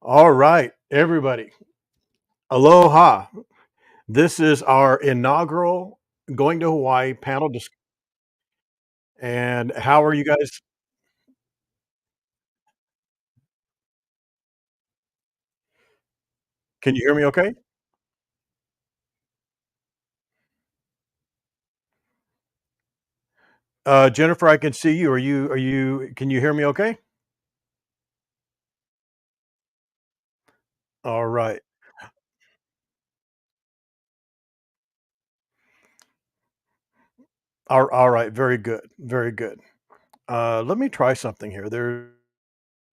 All right, everybody. Aloha. This is our inaugural Going to Hawaii panel discussion. And how are you guys? Can you hear me okay? Jennifer, I can see you. Can you hear me okay? All right. All right. Very good. Very good. Let me try something here.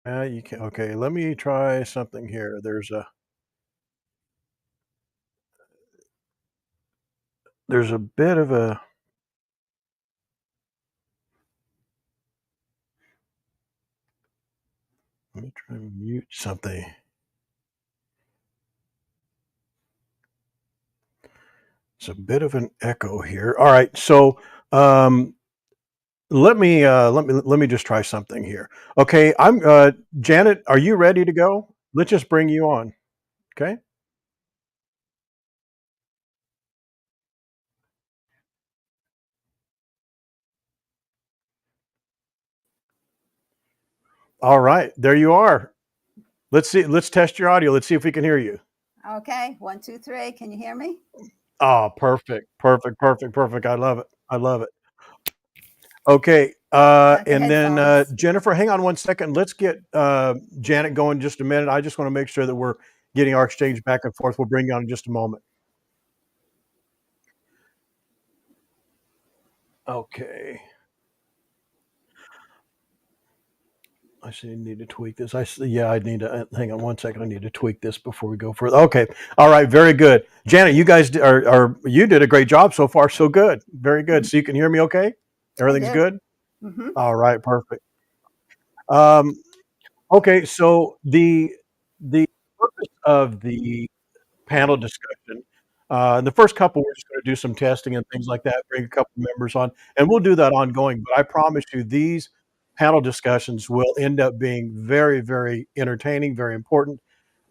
You can, okay. Let me try something here. There's a bit of a, let me try and mute something. It's a bit of an echo here. All right. So, um, let me just try something here. Okay, I'm Janet, are you ready to go? Let's just bring you on. Okay. All right, there you are. Let's see. Let's test your audio. Let's see if we can hear you. Okay, 1, 2, 3. Can you hear me? Oh, perfect, perfect, perfect, perfect. I love it. I love it. Okay, Got the and then headphones. Jennifer, hang on one second. Let's get Janet going just a minute. I just want to make sure that we're getting our exchange back and forth. We'll bring you on in just a moment. Okay. I see. I need to tweak this. I see. Yeah, I need to hang on one second. I need to tweak this before we go further. Okay. All right. Very good. Janet, you guys are you did a great job so far. So good. Very good. So you can hear me okay? I Everything's do. good? Mm-hmm. All right. Perfect. Um, okay. So the purpose of the panel discussion. The first couple, we're just going to do some testing and things like that, bring a couple members on, and we'll do that ongoing. But I promise you, these panel discussions will end up being very, very entertaining, very important.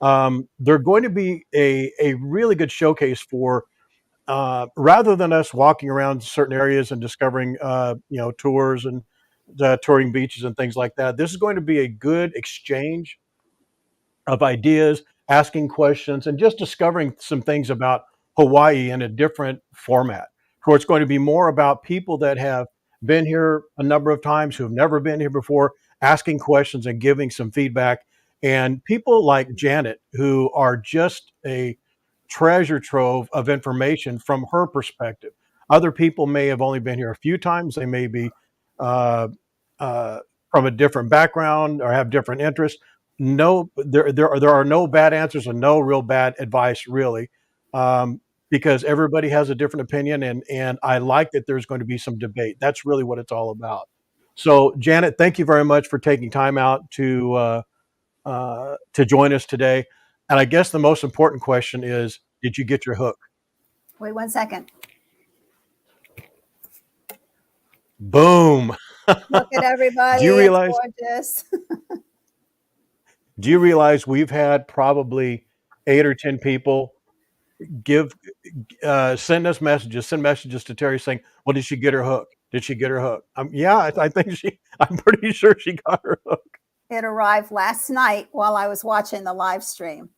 They're going to be a really good showcase for rather than us walking around certain areas and discovering, tours and touring beaches and things like that. This is going to be a good exchange of ideas, asking questions, and just discovering some things about Hawaii in a different format. So it's going to be more about people that have been here a number of times, who have never been here before, asking questions and giving some feedback. And people like Janet, who are just a treasure trove of information from her perspective. Other people may have only been here a few times. They may be uh, uh, from a different background or have different interests. No, there are no bad answers and no real bad advice, really, because everybody has a different opinion, and I like that there's going to be some debate. That's really what it's all about. So, Janet, thank you very much for taking time out to join us today. And I guess the most important question is, did you get your hook? Wait 1 second. Boom. Look at Do you everybody. It's realize? gorgeous. Do you realize we've had probably 8 or 10 people give send messages to Terry saying, "Well, did she get her hook? Did she get her hook?" Yeah, I think she. I'm pretty sure she got her hook. It arrived last night while I was watching the live stream.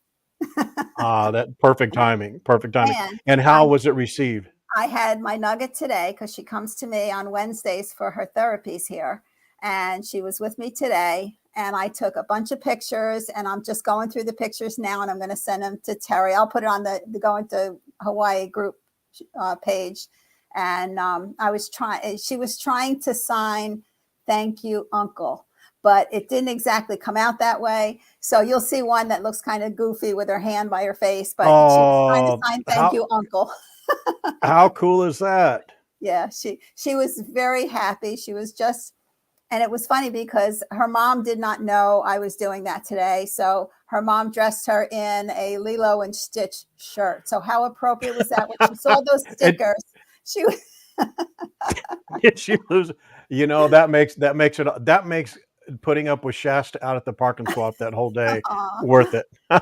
Ah, that perfect timing. Perfect timing. And And I, how was it received? I had my nugget today because she comes to me on Wednesdays for her therapies here. And she was with me today. And I took a bunch of pictures and I'm just going through the pictures now and I'm going to send them to Terry. I'll put it on the Going to Hawaii group page. And she was trying to sign "Thank you, Uncle," but it didn't exactly come out that way. So you'll see one that looks kind of goofy with her hand by her face, but she was trying to Oh, sign "Thank you, Uncle." how cool is that? Yeah, she was very happy. She was just, and it was funny because her mom did not know I was doing that today. So her mom dressed her in a Lilo and Stitch shirt. So how appropriate was that when she saw those And stickers? She was she lose, that makes it that makes putting up with Shasta out at the park and swap that whole day Aw. worth it. No,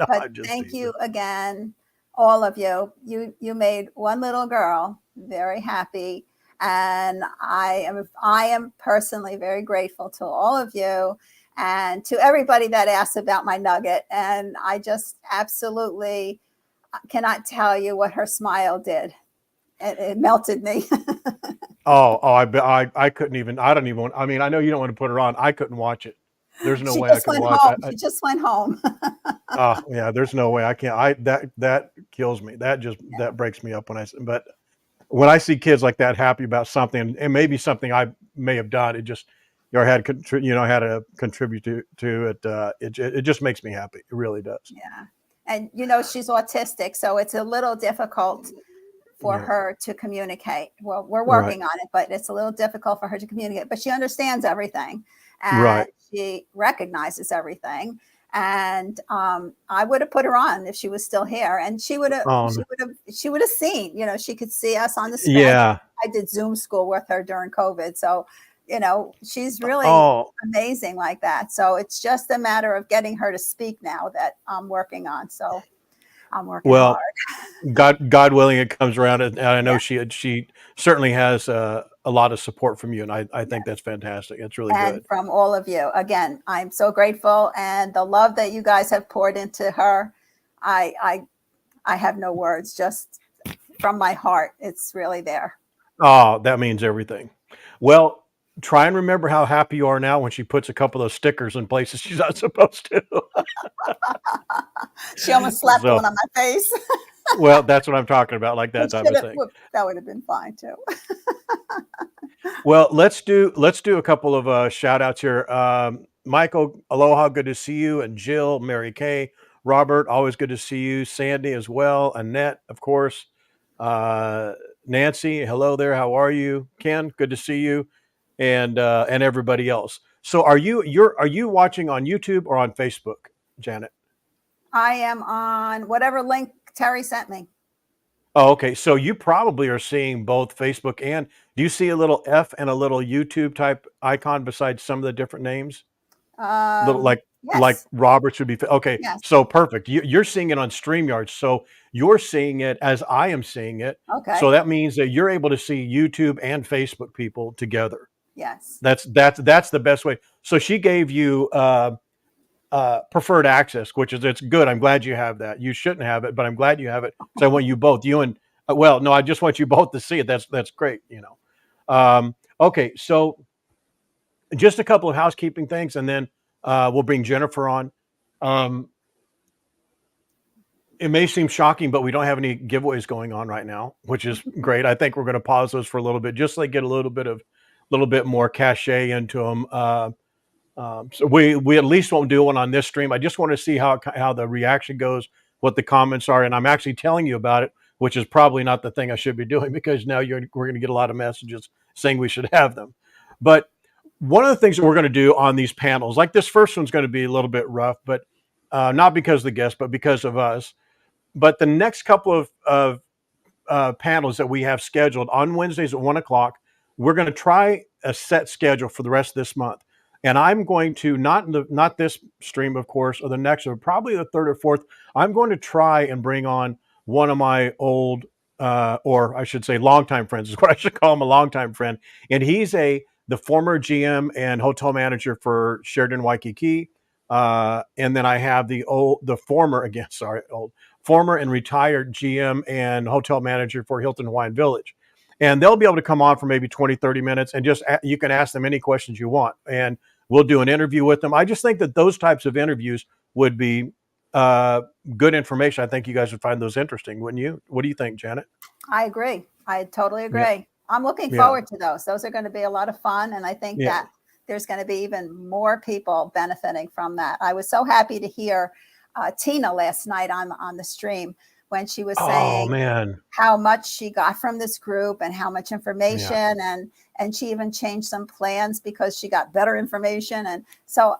But I'm just thank teasing. you again, all of you. You made one little girl very happy, and I am personally very grateful to all of you and to everybody that asked about my nugget. And I just absolutely cannot tell you what her smile did. It melted me. I couldn't even. I don't even. I mean, I know you don't want to put her on. I couldn't watch it. There's no She way I just could went watch. home. She just went home. Oh yeah, there's no way I can't. That kills me. Yeah. That breaks me up when but when I see kids like that happy about something and maybe something I may have done, it just had to contribute to it. It just makes me happy. It really does. Yeah. And she's autistic, so it's a little difficult for Yeah. her to communicate. Well, we're Right. working on it, but it's a little difficult for her to communicate. But she understands everything, and Right. she recognizes everything. And I would have put her on if she was still here, and she would have, Oh she no. would have, she would have seen. She could see us on the screen. Yeah. I did Zoom school with her during COVID, so she's really Oh amazing like that. So it's just a matter of getting her to speak now that I'm working on. So I'm working hard. well, God willing, it comes around, and I know Yeah. she certainly has a lot of support from you, and I think Yes. that's fantastic. It's really And good. from all of you. Again, I'm so grateful, and the love that you guys have poured into her, I I I have no words. Just from my heart, it's really there. Oh, that means everything. Well, try and remember how happy you are now when she puts a couple of those stickers in places she's not supposed to. She almost slapped one So, on my face. well, that's what I'm talking about, like that Which type should of have, thing. that would have been fine too. Well, let's do a couple of shout outs here. Michael, aloha, good to see you, and Jill, Mary Kay, Robert, always good to see you. Sandy as well, Annette, of course. Uh, Nancy, hello there. How are you? Ken, good to see you, and everybody else. So, are you watching on YouTube or on Facebook, Janet? I am on whatever link Terry sent me. Oh, okay. So you probably are seeing both Facebook and do you see a little F and a little YouTube type icon besides some of the different names? Little like Yes, Robert should be okay. yes. So perfect. You're seeing it on StreamYard. So you're seeing it as I am seeing it. So Okay. that means that you're able to see YouTube and Facebook people together. Yes. That's the best way. So she gave you preferred access, which is it's good. I'm glad you have that. You shouldn't have it, but I'm glad you have it because I want you both. You and well, no, I just want you both to see it. That's great. Okay, so just a couple of housekeeping things, and then we'll bring Jennifer on. Um, it may seem shocking, but we don't have any giveaways going on right now, which is great. I think we're going to pause those for a little bit, just so they get a little bit more cachet into them. So we at least won't do one on this stream. I just want to see how the reaction goes, what the comments are, and I'm actually telling you about it, which is probably not the thing I should be doing because now we're going to get a lot of messages saying we should have them. But one of the things that we're going to do on these panels, like this first one's going to be a little bit rough, but not because of the guests, but because of us. But the next couple of panels that we have scheduled on Wednesdays at 1 o'clock, we're going to try a set schedule for the rest of this month. And I'm going to not this stream, of course, or the next, or probably the third or fourth. I'm going to try and bring on one of my old, or I should say, longtime friends is what I should call him, a longtime friend. And he's the former GM and hotel manager for Sheraton Waikiki. And then I have the former again, sorry, former and retired GM and hotel manager for Hilton Hawaiian Village. And they'll be able to come on for maybe 20, 30 minutes and you can ask them any questions you want. And we'll do an interview with them. I just think that those types of interviews would be good information. I think you guys would find those interesting, wouldn't you? What do you think, Janet? I agree. I totally Yeah. agree. I'm looking Yeah. forward to those. Those are going to be a lot of fun. And I think Yeah. that there's going to be even more people benefiting from that. I was so happy to hear Tina last night on the stream when she was Oh saying man. how much she got from this group and how much Yeah. information and she even changed some plans because she got better information. And so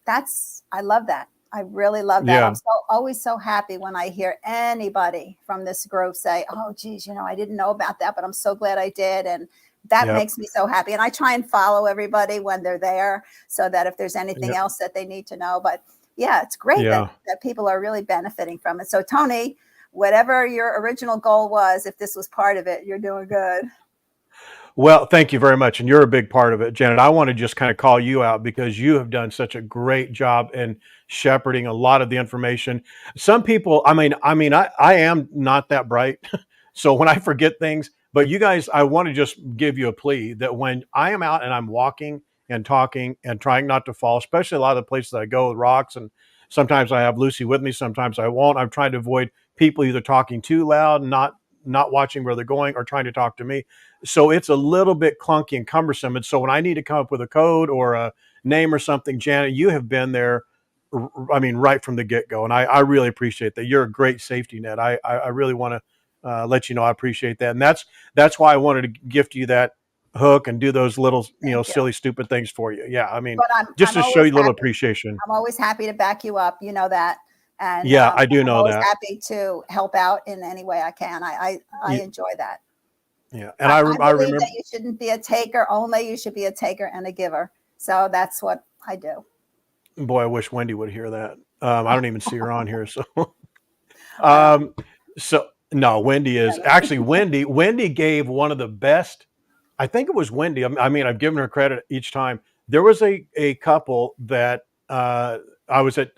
that's I love that. I really love that. Yeah. I'm always so happy when I hear anybody from this group say, "Oh, geez, I didn't know about that, but I'm so glad I did." And that Yep. makes me so happy. And I try and follow everybody when they're there so that if there's anything Yep. else that they need to know. But yeah, it's great Yeah. that people are really benefiting from it. So, Tony, whatever your original goal was, if this was part of it, you're doing good. Well, thank you very much. And you're a big part of it, Janet. I want to just kind of call you out because you have done such a great job in shepherding a lot of the information. Some people, I am not that bright. So when I forget things, but you guys, I want to just give you a plea that when I am out and I'm walking and talking and trying not to fall, especially a lot of the places that I go with rocks, and sometimes I have Lucy with me, sometimes I won't. I'm trying to avoid people either talking too loud, not watching where they're going, or trying to talk to me. So it's a little bit clunky and cumbersome. And so when I need to come up with a code or a name or something, Janet, you have been there. Right from the get go. And I really appreciate that. You're a great safety net. I really want to let you know I appreciate that. And that's why I wanted to gift you that hook and do those little, Thank you. silly, stupid things for you. Yeah. But Just I'm to show always you a little happy. appreciation. I'm always happy to back you up. You know that. And Yeah, I do I'm know always that. happy to help out in any way I can. I Yeah. enjoy that. Yeah. And I I believe remember, that you shouldn't be a taker only. You should be a taker and a giver. So that's what I do. boy, I wish Wendy would hear that. I don't even see her on here. So Well, Um, so no, Wendy is actually Wendy gave one of the best. I think it was Wendy. I've given her credit each time. There was a couple that I was at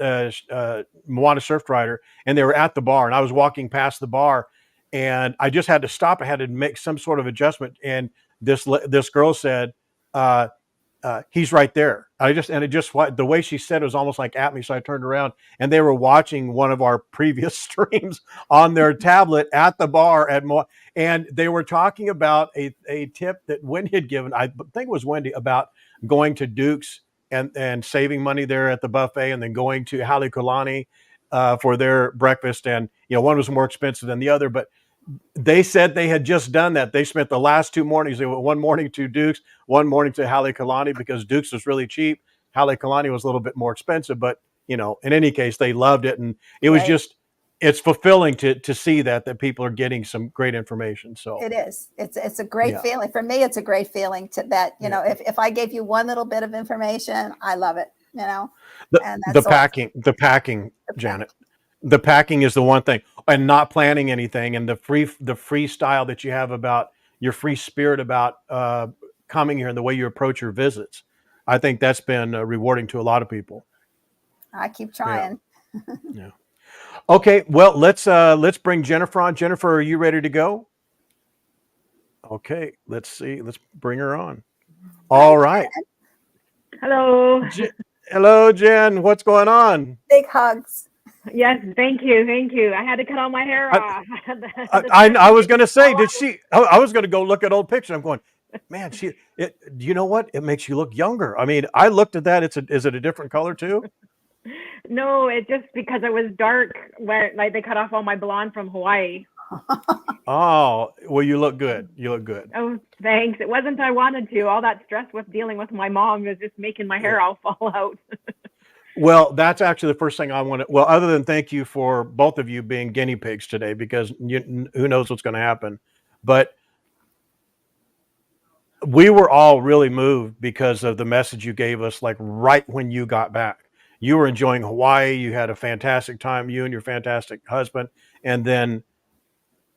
Moana Surf Rider, and they were at the bar, and I was walking past the bar, and I just had to stop. I had to make some sort of adjustment, and this girl said, he's right there. The way she said it was almost like at me. So I turned around and they were watching one of our previous streams on their tablet at the bar and they were talking about a tip that Wendy had given. I think it was Wendy, about going to Duke's and saving money there at the buffet and then going to Halekulani for their breakfast. And, one was more expensive than the other, but they said they had just done that. They spent the last 2 mornings. They went one morning to Duke's, one morning to Halekulani because Duke's was really cheap. Halekulani was a little bit more expensive, but in any case, they loved it, and it was great. just it's fulfilling to see that people are getting some great information. So It is. It's a great yeah, feeling. For me, it's a great feeling to that, yeah. if I gave you one little bit of information, I love it, The and the that's all. packing, Janet. The packing is the one thing, and not planning anything, and the freestyle that you have about your free spirit about coming here and the way you approach your visits. I think that's been rewarding to a lot of people. I keep Yeah, trying. yeah. Okay, well let's bring Jennifer on. Jennifer, are you ready to go? Okay, let's see. Let's bring her on. Hi, All right. Hello. Hello, Jen. What's going on? big hugs. Yes, thank you, thank you. I had to cut all my hair I, off. I was going to say, did she? I was going to go look at old pictures. I'm going, man. You know what? It makes you look younger. I looked at that. Is it a different color too? No, it's just because it was dark where like they cut off all my blonde from Hawaii. Oh, well, you look good. You look good. Oh, thanks. It wasn't I wanted to. All that stress with dealing with my mom was just making my hair all fall out. Well, that's actually the first thing I want to. Well, other than thank you for both of you being guinea pigs today, because who knows what's going to happen. But we were all really moved because of the message you gave us, like right when you got back. You were enjoying Hawaii. You had a fantastic time, you and your fantastic husband. And then,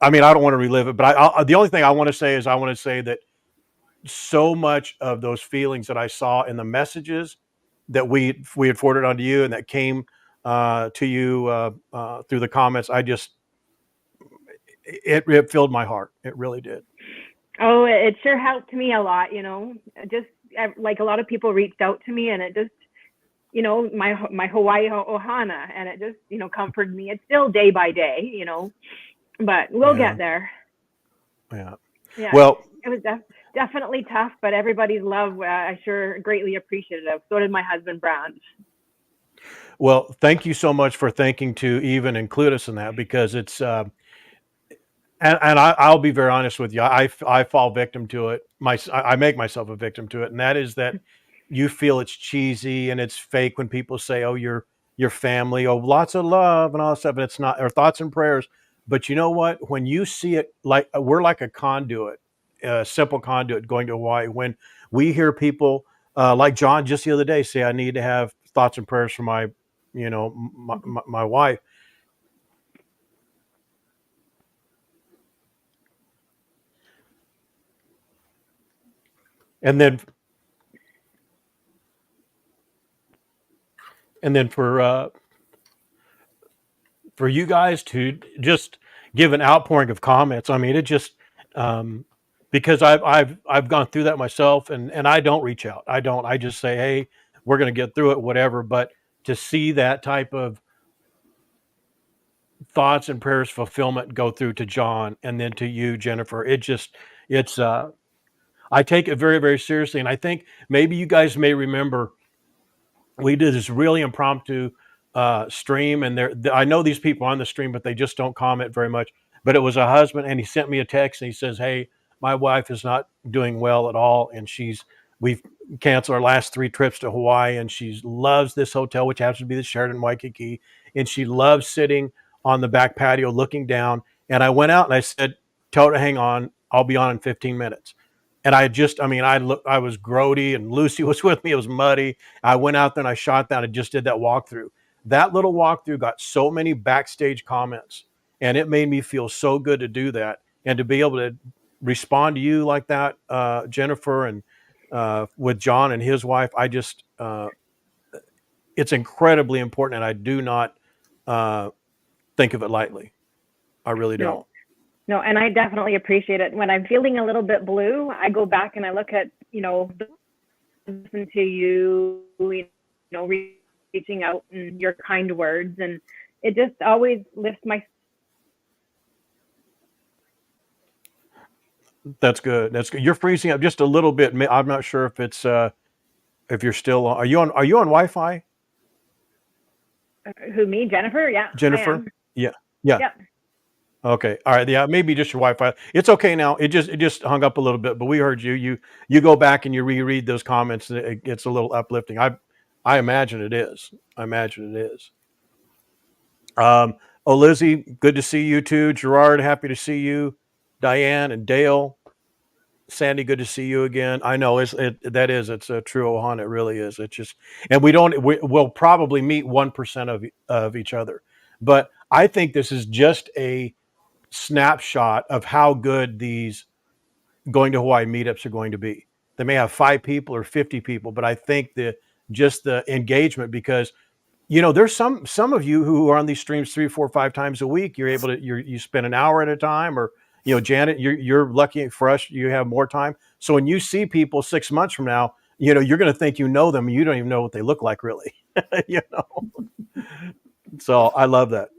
I don't want to relive it, but the only thing I want to say is I want to say that so much of those feelings that I saw in the messages that we had forwarded onto you and that came to you through the comments, it filled my heart. It really did. Oh, it sure helped me a lot, just like a lot of people reached out to me and it just, my Hawaii ohana, and it just, comforted me. It's still day by day, but we'll get there. Yeah. Yeah. Well, it was definitely tough, but everybody's love, I sure greatly appreciated it. So did my husband, Brand. Well, thank you so much for thinking to even include us in that, because it's, and I'll be very honest with you. I fall victim to it. I make myself a victim to it. And that is that you feel it's cheesy and it's fake when people say, oh, your family, oh, lots of love and all that stuff. And it's not, or thoughts and prayers. But you know what? When you see it, like we're like a conduit, simple conduit going to Hawaii. When we hear people like John just the other day say, I need to have thoughts and prayers for my, my wife. And then for you guys to just give an outpouring of comments. I mean, it just because I've gone through that myself, and I don't reach out. I just say, hey, we're going to get through it, whatever. But to see that type of thoughts and prayers fulfillment go through to John and then to you, Jennifer, it's I take it very, very seriously. And I think maybe you guys may remember we did this really impromptu stream, and I know these people on the stream, but they just don't comment very much. But it was a husband, and he sent me a text, and he says, hey, my wife is not doing well at all, and we've canceled our last 3 trips to Hawaii, and she loves this hotel, which happens to be the Sheraton Waikiki, and she loves sitting on the back patio looking down. And I went out and I said, tell her to hang on, I'll be on in 15 minutes. And I was grody, and Lucy was with me. It was muddy. I went out there and I shot that. I just did that walkthrough. That little walkthrough got so many backstage comments, and it made me feel so good to do that and to be able to respond to you like that, Jennifer, and with John and his wife. It's incredibly important, and I do not think of it lightly. I really don't. No, and I definitely appreciate it. When I'm feeling a little bit blue, I go back and I look at, listen to you, reaching out and your kind words, and it just always lifts my. That's good. That's good. You're freezing up just a little bit. I'm not sure if it's if you're still on. Are you on Wi-Fi? Who, me, Jennifer? Yeah. Jennifer? Yeah. Yep. Okay. All right. Yeah. Maybe just your Wi-Fi. It's okay now. It just hung up a little bit, but we heard you. You go back and you reread those comments. It gets a little uplifting. I imagine it is. Lizzie, good to see you too. Gerard, happy to see you. Diane and Dale, Sandy, good to see you again. I know it's a true Ohana. It really is. It's just, and we'll probably meet 1% of each other, but I think this is just a snapshot of how good these going to Hawaii meetups are going to be. They may have 5 people or 50 people, but I think just the engagement, because there's some of you who are on these streams 3, 4, 5 times a week. You're able to you spend an hour at a time, or Janet, you're lucky for us, you have more time. So when you see people 6 months from now, you're going to think them, and you don't even know what they look like, really. So I love that.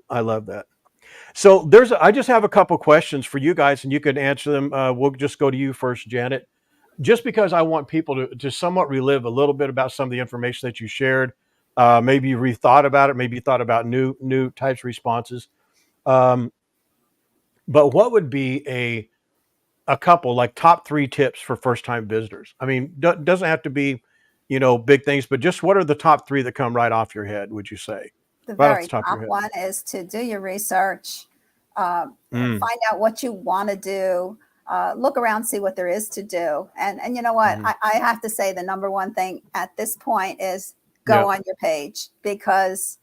So I just have a couple questions for you guys, and you can answer them. We'll just go to you first, Janet, just because I want people to somewhat relive a little bit about some of the information that you shared. Maybe you rethought about it. Maybe you thought about new types of responses. But what would be a couple, like, top 3 tips for first-time visitors? I mean, doesn't have to be, big things, but just what are the top 3 that come right off your head, would you say? The very top one is to do your research, find out what you want to do, look around, see what there is to do. And you know what? I have to say the number one thing at this point is go on your page, because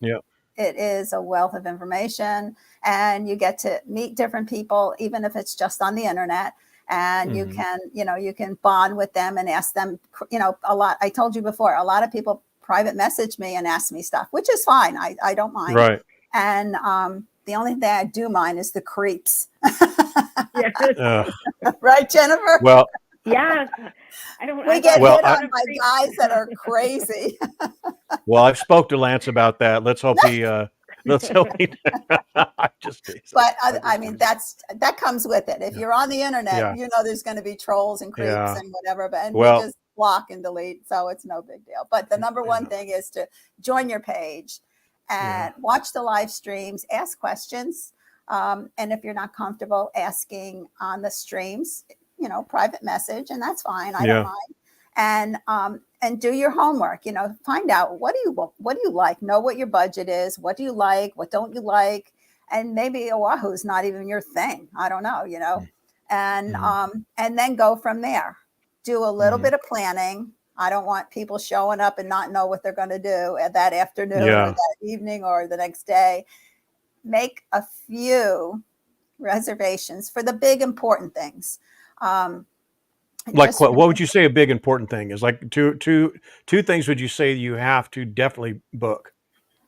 it is a wealth of information, and you get to meet different people, even if it's just on the internet. And you can bond with them and ask them, a lot. I told you before, a lot of people private message me and ask me stuff, which is fine. I don't mind. Right. And the only thing I do mind is the creeps. Right, Jennifer? Well, yeah. We get hit on by guys that are crazy. Well, I've spoke to Lance about that. Let's hope he But I mean, that comes with it. If you're on the internet, there's going to be trolls and creeps and whatever, but we just block and delete, so it's no big deal. But the number one thing is to join your page and watch the live streams, ask questions, and if you're not comfortable asking on the streams, private message, and that's fine. I don't mind. And do your homework. Find out what do you like. Know what your budget is. What do you like? What don't you like? And maybe Oahu is not even your thing. I don't know. and then go from there. Do a little bit of planning. I don't want people showing up and not know what they're going to do at that afternoon or that evening or the next day. Make a few reservations for the big important things. Like what would you say a big important thing is? Like two things would you say you have to definitely book?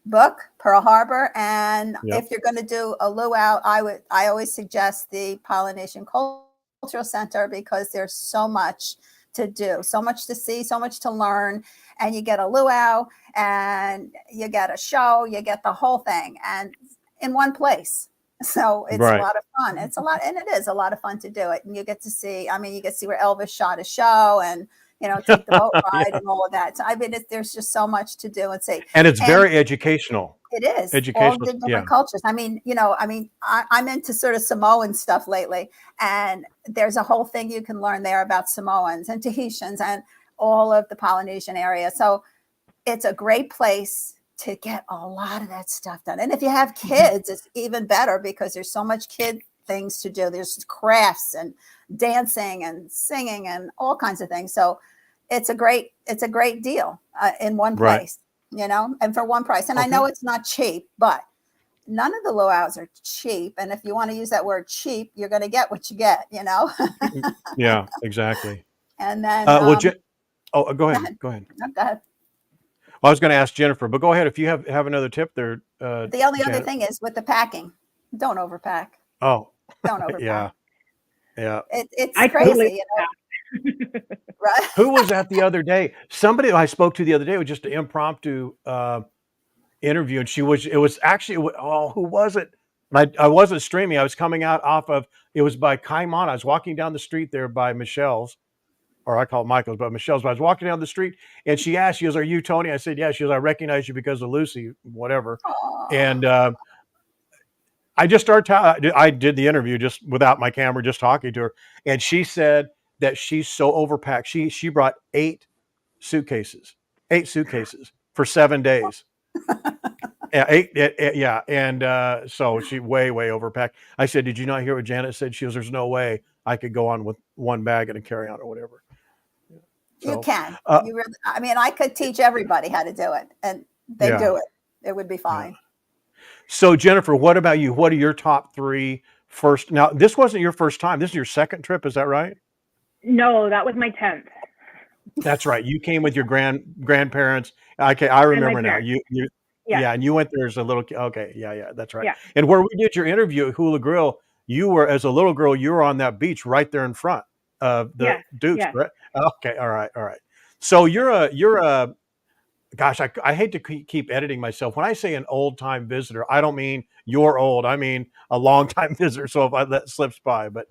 Book Pearl Harbor, and if you're going to do a luau, I always suggest the Polynesian Cultural Center, because there's so much to do, so much to see, so much to learn, and you get a luau and you get a show, you get the whole thing, and in one place. So it's a lot of fun. It's a lot, and it is a lot of fun to do it. And you get to see, I mean, you get to see where Elvis shot a show, and take the boat ride and all of that. So I mean, there's just so much to do and see. And it's very educational. It is educational. All the different cultures. I mean, I'm into sort of Samoan stuff lately, and there's a whole thing you can learn there about Samoans and Tahitians and all of the Polynesian area. So it's a great place to get a lot of that stuff done. And if you have kids, it's even better, because there's so much kid things to do. There's crafts and dancing and singing and all kinds of things. So it's a great deal in one place, and for one price. And I know it's not cheap, but none of the luau's are cheap. And if you want to use that word cheap, you're going to get what you get, Yeah, exactly. And then, go ahead. Go ahead. No, go ahead. Well, I was going to ask Jennifer, but go ahead if you have another tip there. The only other thing is with the packing, don't overpack. Oh, don't overpack. Yeah. It's crazy, Right. Who was that the other day? Somebody I spoke to the other day was just an impromptu interview, and who was it? And I wasn't streaming. I was coming out it was by Kaimana. I was walking down the street there by Michelle's, or I call it Michael's, but Michelle's. But I was walking down the street, and she asked, she goes, "Are you Tony?" I said, "Yeah." She goes, "I recognize you because of Lucy, whatever." Aww. And I just I did the interview just without my camera, just talking to her, and she said that she's so overpacked. She brought 8 suitcases for 7 days. Yeah, and so she way overpacked. I said, "Did you not hear what Janet said?" She goes, "There's no way I could go on with one bag and a carry-on or whatever." So, you can. You really, I mean, I could teach everybody how to do it, and they do it. It would be fine. Yeah. So Jennifer, what about you? What are your top 3 first? Now, this wasn't your first time. This is your second trip. Is that right? No, that was my 10th. That's right. You came with your grandparents. Okay, I remember now. And you went there as a little kid. Okay, yeah, that's right. Yeah. And where we did your interview at Hula Grill, you were, as a little girl, you were on that beach right there in front of the Dukes, right? Okay, all right. So you're a gosh, I hate to keep editing myself. When I say an old time visitor, I don't mean you're old. I mean a long time visitor. So if that slips by, but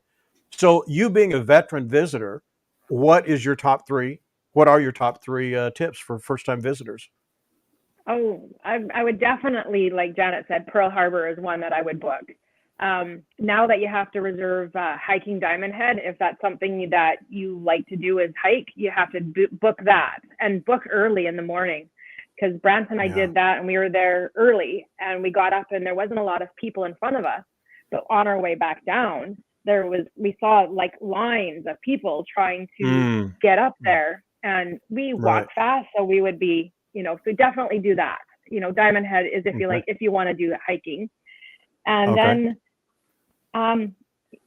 so you being a veteran visitor, what is your top 3? What are your top 3 tips for first time visitors? Oh, I would definitely, like Janet said, Pearl Harbor is one that I would book. Now that you have to reserve hiking Diamond Head, if that's something that you like to do is hike, you have to book that, and book early in the morning. Because Brant and I did that, and we were there early, and we got up and there wasn't a lot of people in front of us. But on our way back down, we saw like lines of people trying to get up there, and we walked fast, so we would be, so definitely do that. Diamond Head is if you want to do hiking. And then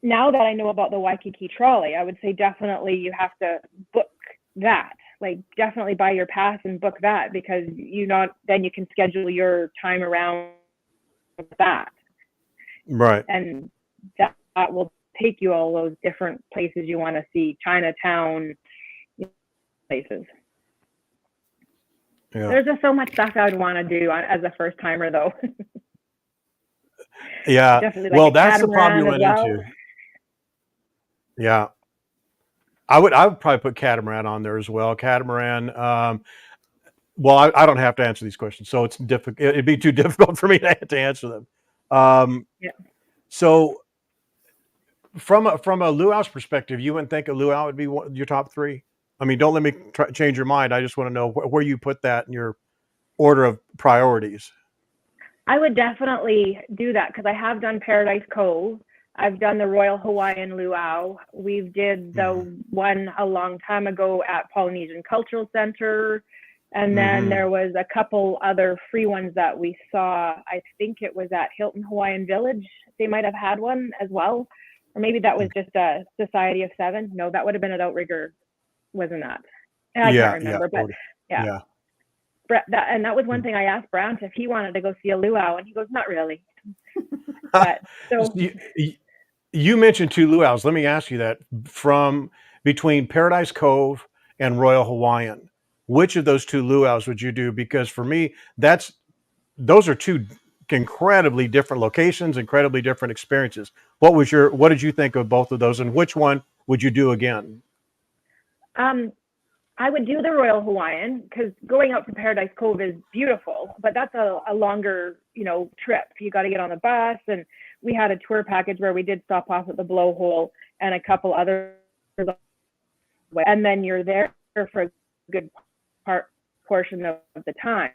now that I know about the Waikiki trolley, I would say definitely you have to book that. Like, definitely buy your pass and book that, because then you can schedule your time around that. Right. And that will take you all those different places you want to see, Chinatown, places. Yeah. There's just so much stuff I would want to do as a first timer, though. Yeah. Definitely well, that's the problem you run into. Yeah. I would probably put catamaran on there as well. Catamaran. Well, I don't have to answer these questions, so it's difficult. It'd be too difficult for me to answer them. So, from a luau's perspective, you wouldn't think a luau would be your top 3? I mean, don't let me change your mind. I just want to know where you put that in your order of priorities. I would definitely do that, because I have done Paradise Cove. I've done the Royal Hawaiian Luau. We've did the one a long time ago at Polynesian Cultural Center. And then there was a couple other free ones that we saw. I think it was at Hilton Hawaiian Village. They might have had one as well. Or maybe that was just a Society of Seven. No, that would have been at Outrigger, wasn't that? I can't remember, but yeah. And that was one thing I asked Brant if he wanted to go see a luau, and he goes, not really. But so you mentioned 2 luau's. Let me ask you that. From between Paradise Cove and Royal Hawaiian, which of those 2 luau's would you do? Because for me, those are 2 incredibly different locations, incredibly different experiences. What did you think of both of those, and which one would you do again? I would do the Royal Hawaiian, because going out to Paradise Cove is beautiful, but that's a longer, trip. You got to get on the bus, and we had a tour package where we did stop off at the Blowhole and a couple other, and then you're there for a good portion of the time,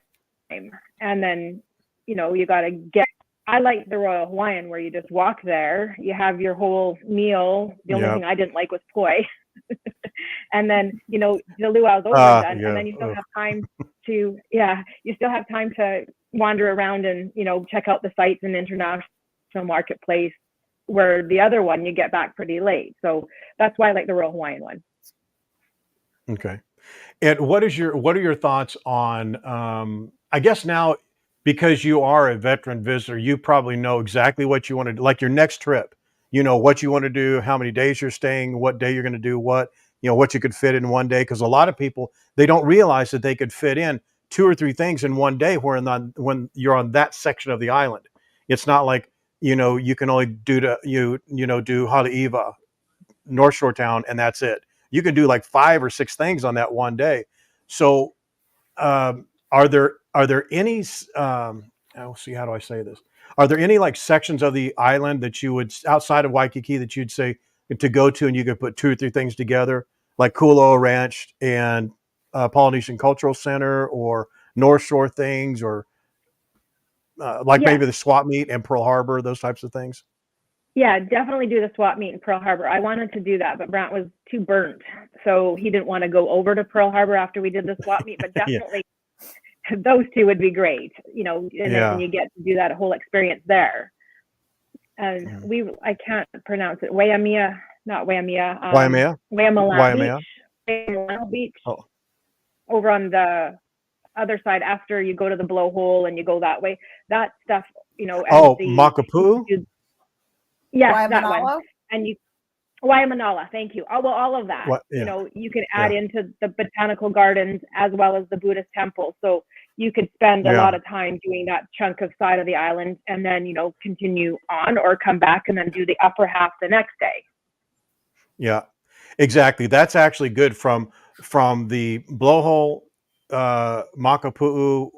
and then you got to get. I like the Royal Hawaiian where you just walk there, you have your whole meal. The only thing I didn't like was poi. And then the luau's over done, and then you still have time to wander around and check out the sites in International Marketplace, where the other one you get back pretty late. So that's why I like the Royal Hawaiian one. Okay. And what are your thoughts on I guess now, because you are a veteran visitor, you probably know exactly what you want to do, like your next trip. You know what you want to do, how many days you're staying, what day you're going to do what you could fit in one day. Because a lot of people, they don't realize that they could fit in 2 or 3 things in one day when you're on that section of the island. It's not like, you can only do do Haleiwa, North Shore Town, and that's it. You can do like 5 or 6 things on that one day. So are there any I'll see, how do I say this? Are there any like sections of the island that you would, outside of Waikiki, that you'd say to go to and you could put 2 or 3 things together, like Kualoa Ranch and Polynesian Cultural Center, or North Shore things, or maybe the swap meet and Pearl Harbor, those types of things? Yeah, definitely do the swap meet in Pearl Harbor. I wanted to do that, but Brant was too burnt, so he didn't want to go over to Pearl Harbor after we did the swap meet. But definitely, those 2 would be great. And then you get to do that whole experience there. And I can't pronounce it. Waimea, not Waimea. Waimea Beach. Oh. Over on the other side, after you go to the Blowhole and you go that way. That stuff, Makapu'u? Yeah, that one. And Waimanala, thank you. All of that. You can add into the botanical gardens as well as the Buddhist temple. So you could spend a lot of time doing that chunk of side of the island, and then, continue on or come back and then do the upper half the next day. Yeah, exactly. That's actually good from the Blowhole, Makapu'u,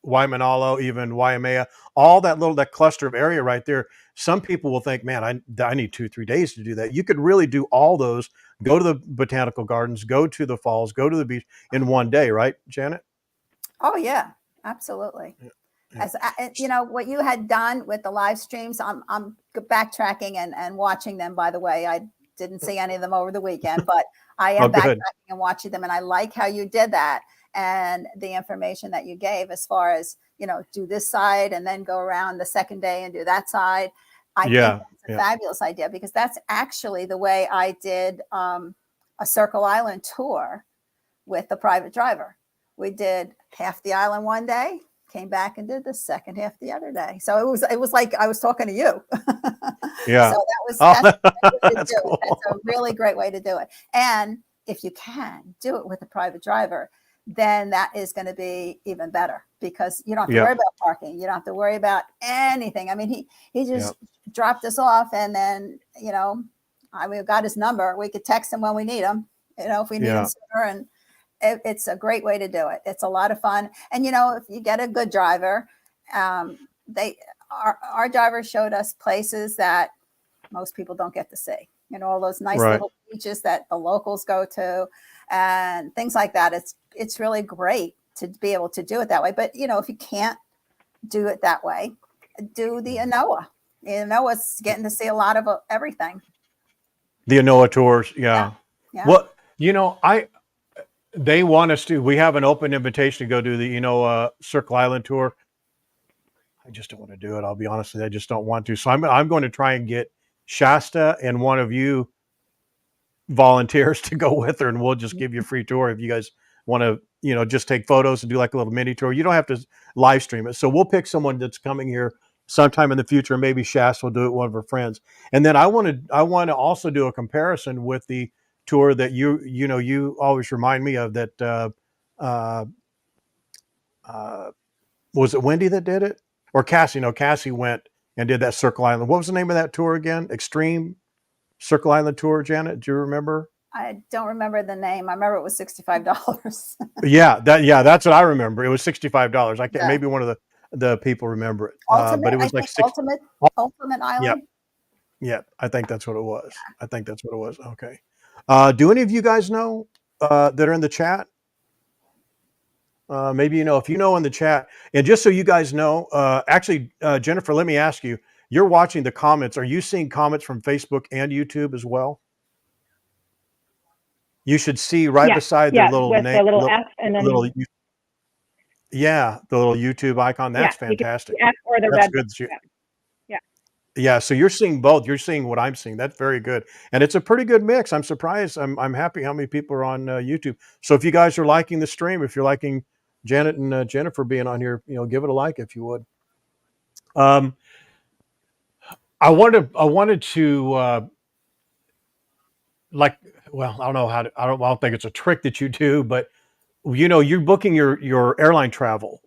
Waimanalo, even Waimea, all that cluster of area right there. Some people will think, man, I need 2 or 3 days to do that. You could really do all those, go to the botanical gardens, go to the falls, go to the beach in one day, right, Janet? Oh yeah, absolutely. As what you had done with the live streams, I'm backtracking and watching them. By the way, I didn't see any of them over the weekend, but I am backtracking and watching them, and I like how you did that, and the information that you gave as far as do this side and then go around the second day and do that side. I think that's a fabulous idea, because that's actually the way I did a Circle Island tour with the private driver. We did half the island one day, came back and did the second half the other day. So it was like I was talking to you. Yeah. So that's cool. That's a really great way to do it. And if you can do it with a private driver, then that is going to be even better, because you don't have to worry about parking. You don't have to worry about anything. I mean, he just dropped us off, and then, we got his number. We could text him when we need him, if we need him sooner. And it's a great way to do it. It's a lot of fun. And, if you get a good driver, our driver showed us places that most people don't get to see. All those nice little beaches that the locals go to and things like that. It's really great to be able to do it that way. But, if you can't do it that way, do the Anoa. It's getting to see a lot of everything. The Anoa tours. Yeah. Yeah. Well, they want us to, we have an open invitation to go do the, Circle Island tour. I just don't want to do it. I'll be honest with you. I just don't want to. So I'm going to try and get Shasta and one of you volunteers to go with her, and we'll just give you a free tour if you guys want to, just take photos and do like a little mini tour. You don't have to live stream it. So we'll pick someone that's coming here sometime in the future. Maybe Shasta will do it, one of her friends. And then I want to also do a comparison with the tour that you always remind me of, that was it Wendy that did it, or Cassie? No, Cassie went and did that Circle Island. What was the name of that tour again? Extreme Circle Island tour, Janet? Do you remember? I don't remember the name. I remember it was $65. That's what I remember. It was $65. I can't. Yeah. Maybe one of the people remember it, Ultimate, but it was I like think Ultimate Island. Yeah, I think that's what it was. I think that's what it was. Okay. Do any of you guys know that are in the chat? Maybe if you know in the chat, and just so you guys know, actually, Jennifer, let me ask you: you're watching the comments. Are you seeing comments from Facebook and YouTube as well? You should see right beside their little with name, the little F and then the little YouTube icon. That's fantastic. F or the That's red. good. Yeah. Yeah. So you're seeing both. You're seeing what I'm seeing. That's very good, and it's a pretty good mix. I'm surprised. I'm happy how many people are on YouTube. So if you guys are liking the stream, if you're liking Janet and Jennifer being on here, give it a like if you would. I wanted to well, I don't know how to, I don't think it's a trick that you do, but you're booking your airline travel,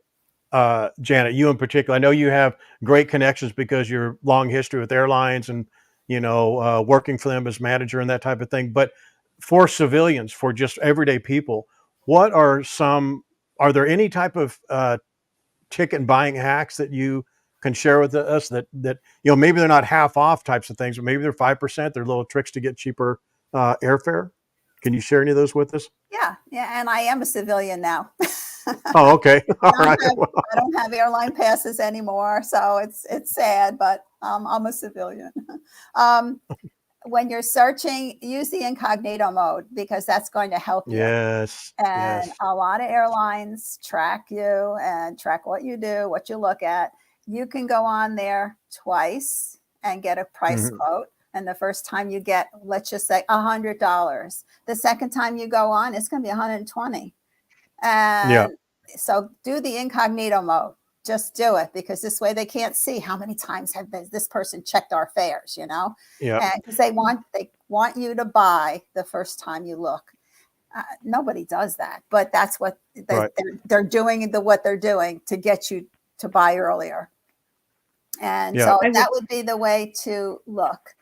Janet, you in particular. I know you have great connections because your long history with airlines and, working for them as manager and that type of thing. But for civilians, for just everyday people, are there any type of ticket buying hacks that you can share with us that maybe they're not half off types of things, but maybe they're 5%. They're little tricks to get cheaper airfare. Can you share any of those with us? Yeah, and I am a civilian now. Oh, okay. All right. I don't have airline passes anymore, so it's sad, but I'm a civilian. When you're searching, use the incognito mode because that's going to help you. Yes. And a lot of airlines track you and track what you do, what you look at. You can go on there twice and get a price quote. And the first time you get, let's just say $100. The second time you go on, it's going to be $120. And so do the incognito mode. Just do it because this way they can't see how many times have this person checked our fares, Yeah. And because they want you to buy the first time you look. Nobody does that, but that's what they're doing. What they're doing to get you to buy earlier. And so that would be the way to look.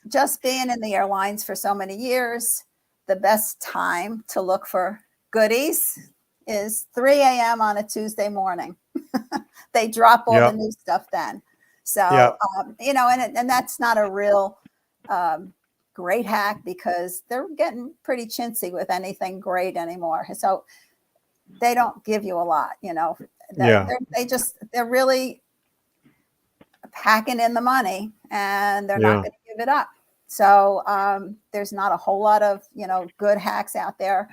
Just being in the airlines for so many years, the best time to look for goodies is 3 a.m. on a Tuesday morning. They drop all the new stuff then. So, and that's not a real great hack because they're getting pretty chintzy with anything great anymore. So they don't give you a lot, They're really packing in the money and they're not going to give it up. So there's not a whole lot of, good hacks out there.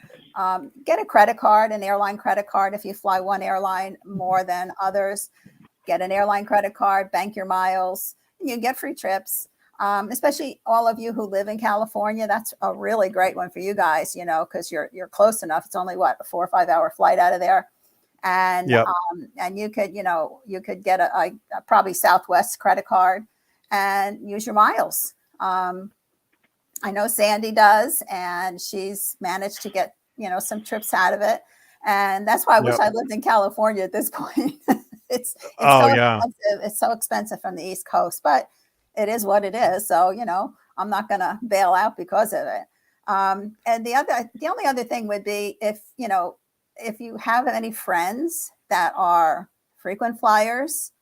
Get a credit card, an airline credit card. If you fly one airline more than others, get an airline credit card, bank your miles, and you get free trips. Especially all of you who live in California, that's a really great one for you guys, because you're close enough. It's only a 4 or 5 hour flight out of there. And and you could get a probably Southwest credit card and use your miles. I know Sandy does, and she's managed to get some trips out of it, and that's why I wish I lived in California at this point. It's expensive. It's so expensive from the East Coast, but it is what it is. So I'm not going to bail out because of it. And the only other thing would be if you have any friends that are frequent flyers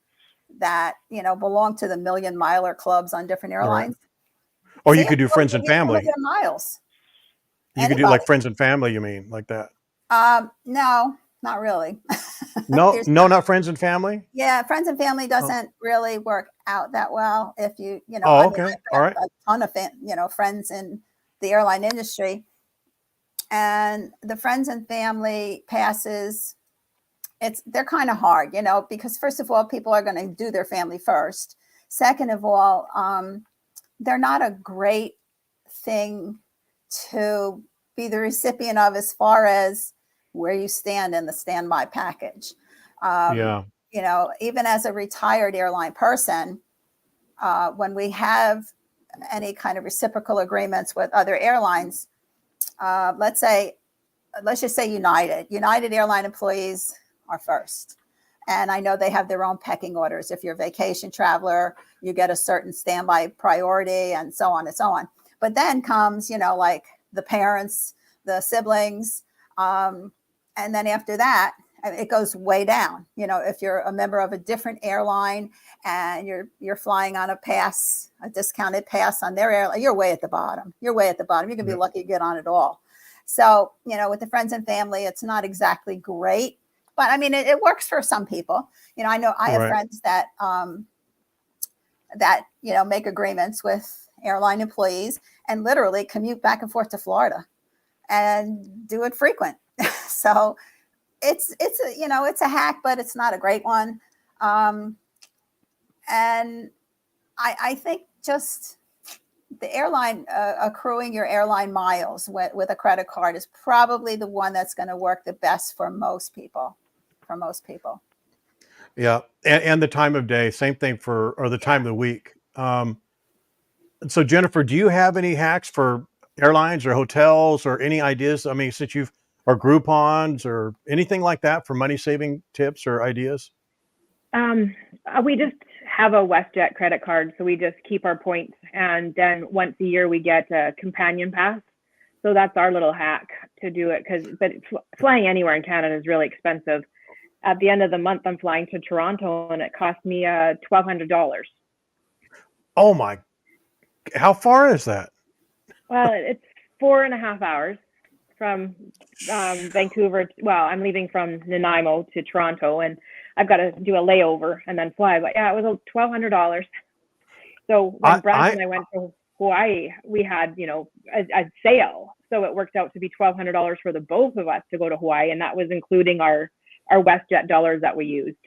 that, belong to the Million Miler clubs on different airlines. Or you could do friends and family. Miles. You could do like friends and family, you mean, like that? No, not really. No, There's no, not friends and family. Yeah, friends and family Oh, doesn't really work out that well. If oh, I mean, okay, all I've right. got a ton of friends in the airline industry, and the friends and family passes. They're kind of hard, because first of all, people are going to do their family first. Second of all, they're not a great thing to be the recipient of as far as where you stand in the standby package. Um, Yeah, Even as a retired airline person, when we have any kind of reciprocal agreements with other airlines, let's just say United Airline employees are first. And I know they have their own pecking orders. If you're a vacation traveler, you get a certain standby priority and so on and so on. But then comes, like the parents, the siblings. And then after that, it goes way down. If you're a member of a different airline and you're flying on a discounted pass on their airline, you're way at the bottom. You're way at the bottom. You're going to yeah, be lucky to get on at all. So, with the friends and family, it's not exactly great, but I mean, it works for some people. I know I have right. friends that make agreements with airline employees and literally commute back and forth to Florida and do it frequent. So it's a hack, but it's not a great one. And I think just the airline accruing your airline miles with a credit card is probably the one that's going to work the best for most people. For most people. Yeah, and the time of day, same thing or the time Yeah. of the week. So Jennifer, do you have any hacks for airlines or hotels or any ideas? I mean, since or Groupons or anything like that for money saving tips or ideas? Um, we just have a WestJet credit card, so we just keep our points, and then once a year we get a companion pass. So that's our little hack to do it. But flying anywhere in Canada is really expensive. At the end of the month, I'm flying to Toronto, and it cost me $1,200. Oh my, how far is that? Well, it's 4.5 hours from Vancouver. Well, I'm leaving from Nanaimo to Toronto, and I've got to do a layover and then fly. But yeah, it was $1,200. So when Brad I and I went to Hawaii, we had a sale, so it worked out to be $1,200 for the both of us to go to Hawaii, and that was including our WestJet dollars that we used.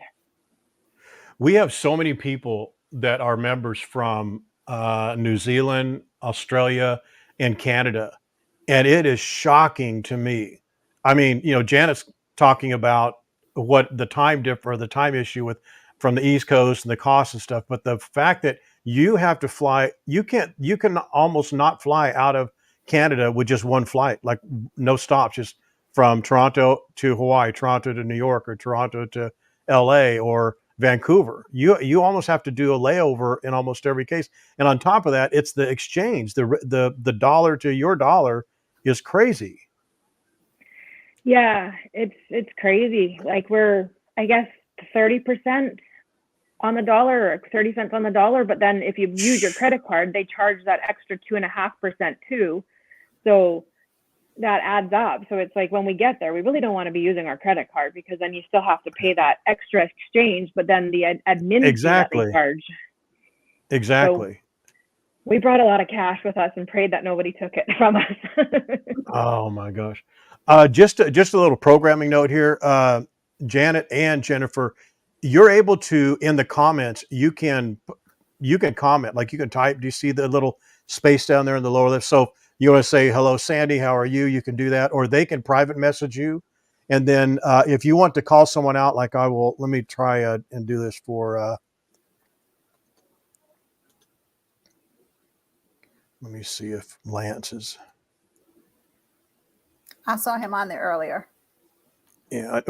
We have so many people that are members from New Zealand, Australia, and Canada, and it is shocking to me. I mean, Janet's talking about what the the time issue with from the East Coast and the cost and stuff, but the fact that you have to fly, you can almost not fly out of Canada with just one flight, like no stops, just from Toronto to Hawaii, Toronto to New York, or Toronto to LA, or Vancouver. You almost have to do a layover in almost every case. And on top of that, it's the exchange. The dollar to your dollar is crazy. Yeah, it's crazy. Like we're, I guess, 30% on the dollar or 30 cents on the dollar. But then if you use your credit card, they charge that extra 2.5% too. So that adds up. So it's like when we get there, we really don't want to be using our credit card, because then you still have to pay that extra exchange, but then the admin fee that they Exactly. charge. So Exactly. we brought a lot of cash with us and prayed that nobody took it from us. Oh my gosh. Just a little programming note here. Janet and Jennifer, you're able to, in the comments, you can comment, like you can type. Do you see the little space down there in the lower left? So you want to say, hello, Sandy, how are you? You can do that, or they can private message you. And then if you want to call someone out, like I will, let me try and do this for, let me see if Lance is. I saw him on there earlier. Yeah,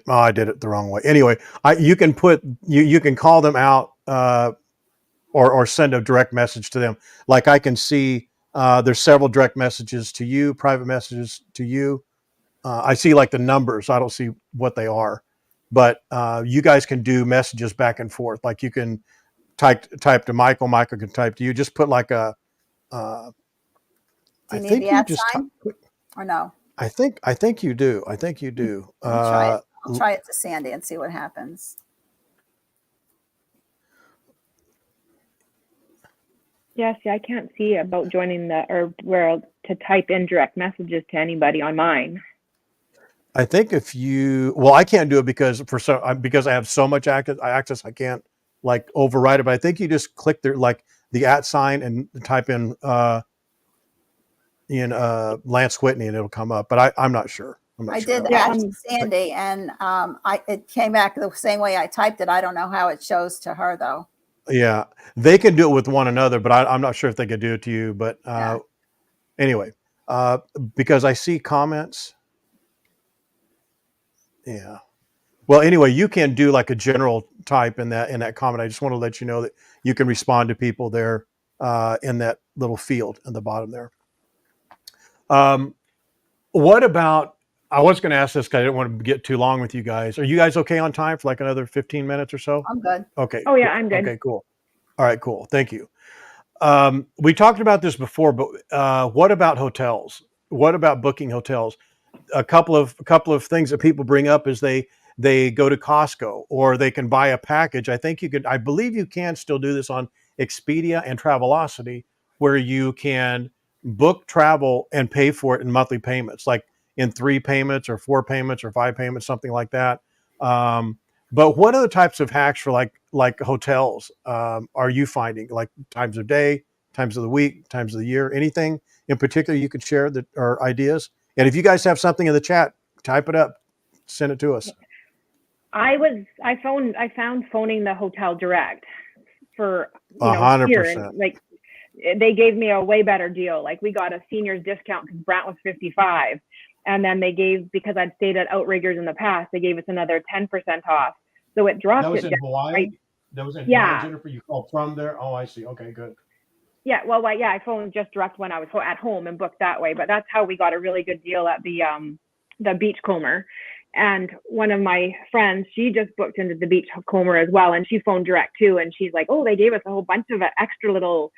I did it the wrong way. Anyway, you can you can call them out or send a direct message to them. Like I can see there's several direct messages to you, private messages to you. I see like the numbers. I don't see what they are, but you guys can do messages back and forth. Like you can type to Michael. Michael can type to you. Just put like a. Do I you need think the you at just. sign or no? I think you do. I think you do. Let me try it. I'll try it to Sandy and see what happens. Yeah, see, I can't see about joining or where to type in direct messages to anybody on mine. I think if you, well, I can't do it because because I have so much access, I can't like override it. But I think you just click the @ sign and type in Lance Whitney and it'll come up. But I'm not sure. I'm not I sure. did ask Sandy, and it came back the same way I typed it. I don't know how it shows to her though. Yeah, they can do it with one another, but I'm not sure if they could do it to you. But anyway, because I see comments. Yeah. Well, anyway, you can do like a general type in that comment. I just want to let you know that you can respond to people there in that little field at the bottom there. What about? I was going to ask this because I didn't want to get too long with you guys. Are you guys okay on time for like another 15 minutes or so? I'm good. Okay. Oh yeah, cool. I'm good. Okay, cool. All right, cool. Thank you. We talked about this before, but what about hotels? What about booking hotels? A couple of things that people bring up is they go to Costco or they can buy a package. I believe you can still do this on Expedia and Travelocity, where you can book travel and pay for it in monthly payments, like in 3 payments or 4 payments or 5 payments, something like that. But what other types of hacks for like hotels are you finding? Like times of day, times of the week, times of the year, anything in particular you could share that are ideas? And if you guys have something in the chat, type it up, send it to us. I found phoning the hotel direct for 100%. Like they gave me a way better deal. Like we got a seniors discount because Brant was 55, and then they gave, because I'd stayed at Outriggers in the past, they gave us another 10% off. So it dropped. That was in Hawaii. Right? That was in Hawaii, Jennifer. You called from there. Oh, I see. Okay, good. Yeah, well, I phoned just direct when I was at home and booked that way. But that's how we got a really good deal at the Beachcomber. And one of my friends, she just booked into the Beachcomber as well, and she phoned direct too. And she's like, "Oh, they gave us a whole bunch of extra little,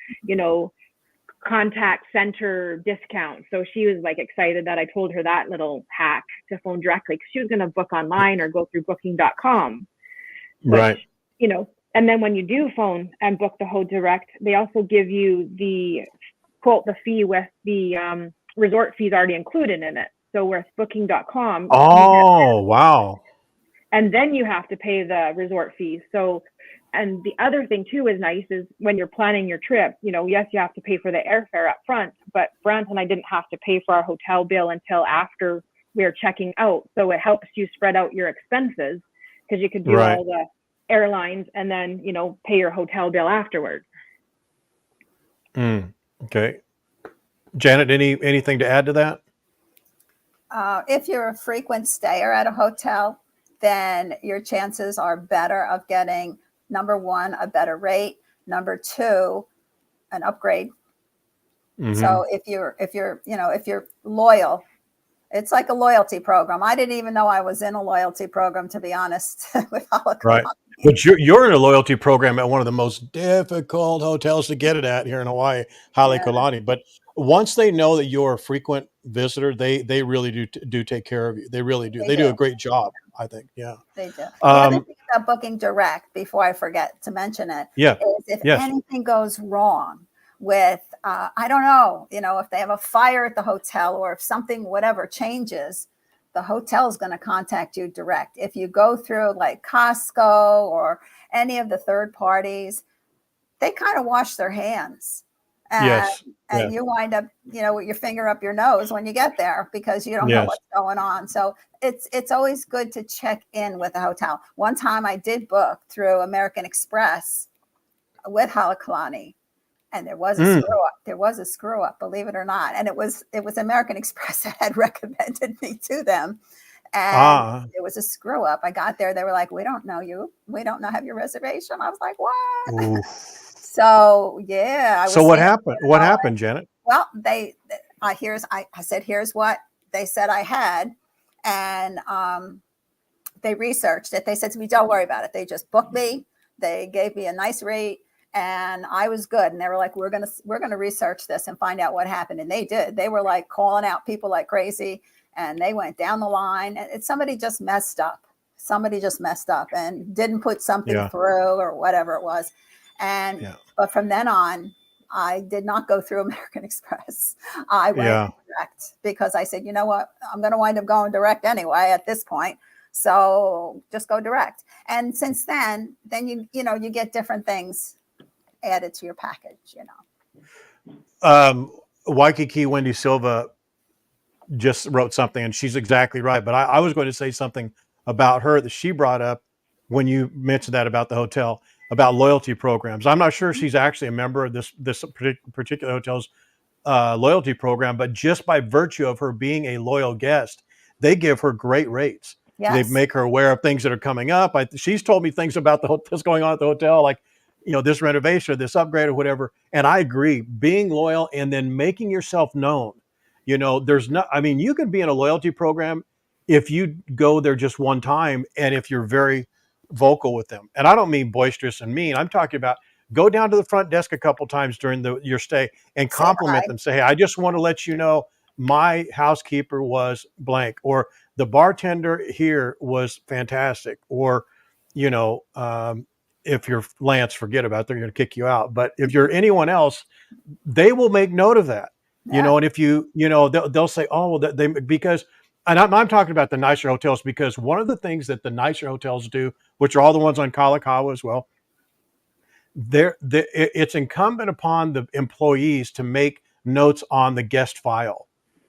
contact center discount." So she was like excited that I told her that little hack to phone directly, because she was going to book online or go through booking.com. Right. And then when you do phone and book the whole direct, they also give you the fee with the resort fees already included in it. So with booking.com. Oh, wow. And then you have to pay the resort fees. So, and the other thing too is nice is when you're planning your trip, yes, you have to pay for the airfare up front, but Brant and I didn't have to pay for our hotel bill until after we were checking out. So it helps you spread out your expenses, because you could do all the airlines and then pay your hotel bill afterwards. Okay, Janet, anything to add to that? If you're a frequent stayer at a hotel, then your chances are better of getting, number one, a better rate, number two, an upgrade. So if you're loyal, it's like a loyalty program. I didn't even know I was in a loyalty program, to be honest, with Right. But you're in a loyalty program at one of the most difficult hotels to get it at here in Hawaii, Halekulani. But once they know that you're a frequent visitor, they really do take care of you. They really do. They do a great job, I think. Yeah. They do. The other thing about booking direct, before I forget to mention it, is if anything goes wrong with, I don't know, if they have a fire at the hotel or if something, whatever changes, the hotel is going to contact you direct. If you go through like Costco or any of the third parties, they kind of wash their hands. And you wind up, with your finger up your nose when you get there, because you don't know what's going on. So it's always good to check in with the hotel. One time I did book through American Express with Halekulani, and there was a screw up. There was a screw up, believe it or not. And it was American Express that had recommended me to them. And it was a screw up. I got there. They were like, "We don't know you. We don't have your reservation." I was like, "What?" Ooh. So yeah. So what happened? What happened, Janet? Well, I said, "Here's what they said I had," and they researched it. They said to me, "Don't worry about it." They just booked me. They gave me a nice rate, and I was good. And they were like, "We're gonna research this and find out what happened." And they did. They were like calling out people like crazy, and they went down the line. And somebody just messed up. somebody just messed up and didn't put something Yeah. through or whatever it was. And, Yeah. but from then on, I did not go through American Express. I went Yeah. direct because I said, you know what, I'm going to wind up going direct anyway at this point. So just go direct. And since then you get different things added to your package, Waikiki Wendy Silva just wrote something, and she's exactly right. But I was going to say something about her that she brought up when you mentioned that about the hotel, about loyalty programs. I'm not sure she's actually a member of this particular hotel's loyalty program, but just by virtue of her being a loyal guest, they give her great rates. They Yes. make her aware of things that are coming up. She's told me things about what's going on at the hotel, like, this renovation or this upgrade or whatever. And I agree, being loyal and then making yourself known. You can be in a loyalty program if you go there just one time and if you're very vocal with them. And I don't mean boisterous and mean. I'm talking about go down to the front desk a couple times during your stay and Say compliment hi. them. Say, hey, I just want to let you know my housekeeper was blank, or the bartender here was fantastic, or, if you're Lance, forget about it, they're going to kick you out. But if you're anyone else, they will make note of that. Yeah. And if they'll say, oh, well, because, and I'm talking about the nicer hotels, because one of the things that the nicer hotels do, which are all the ones on Kalakaua as well, it's incumbent upon the employees to make notes on the guest file.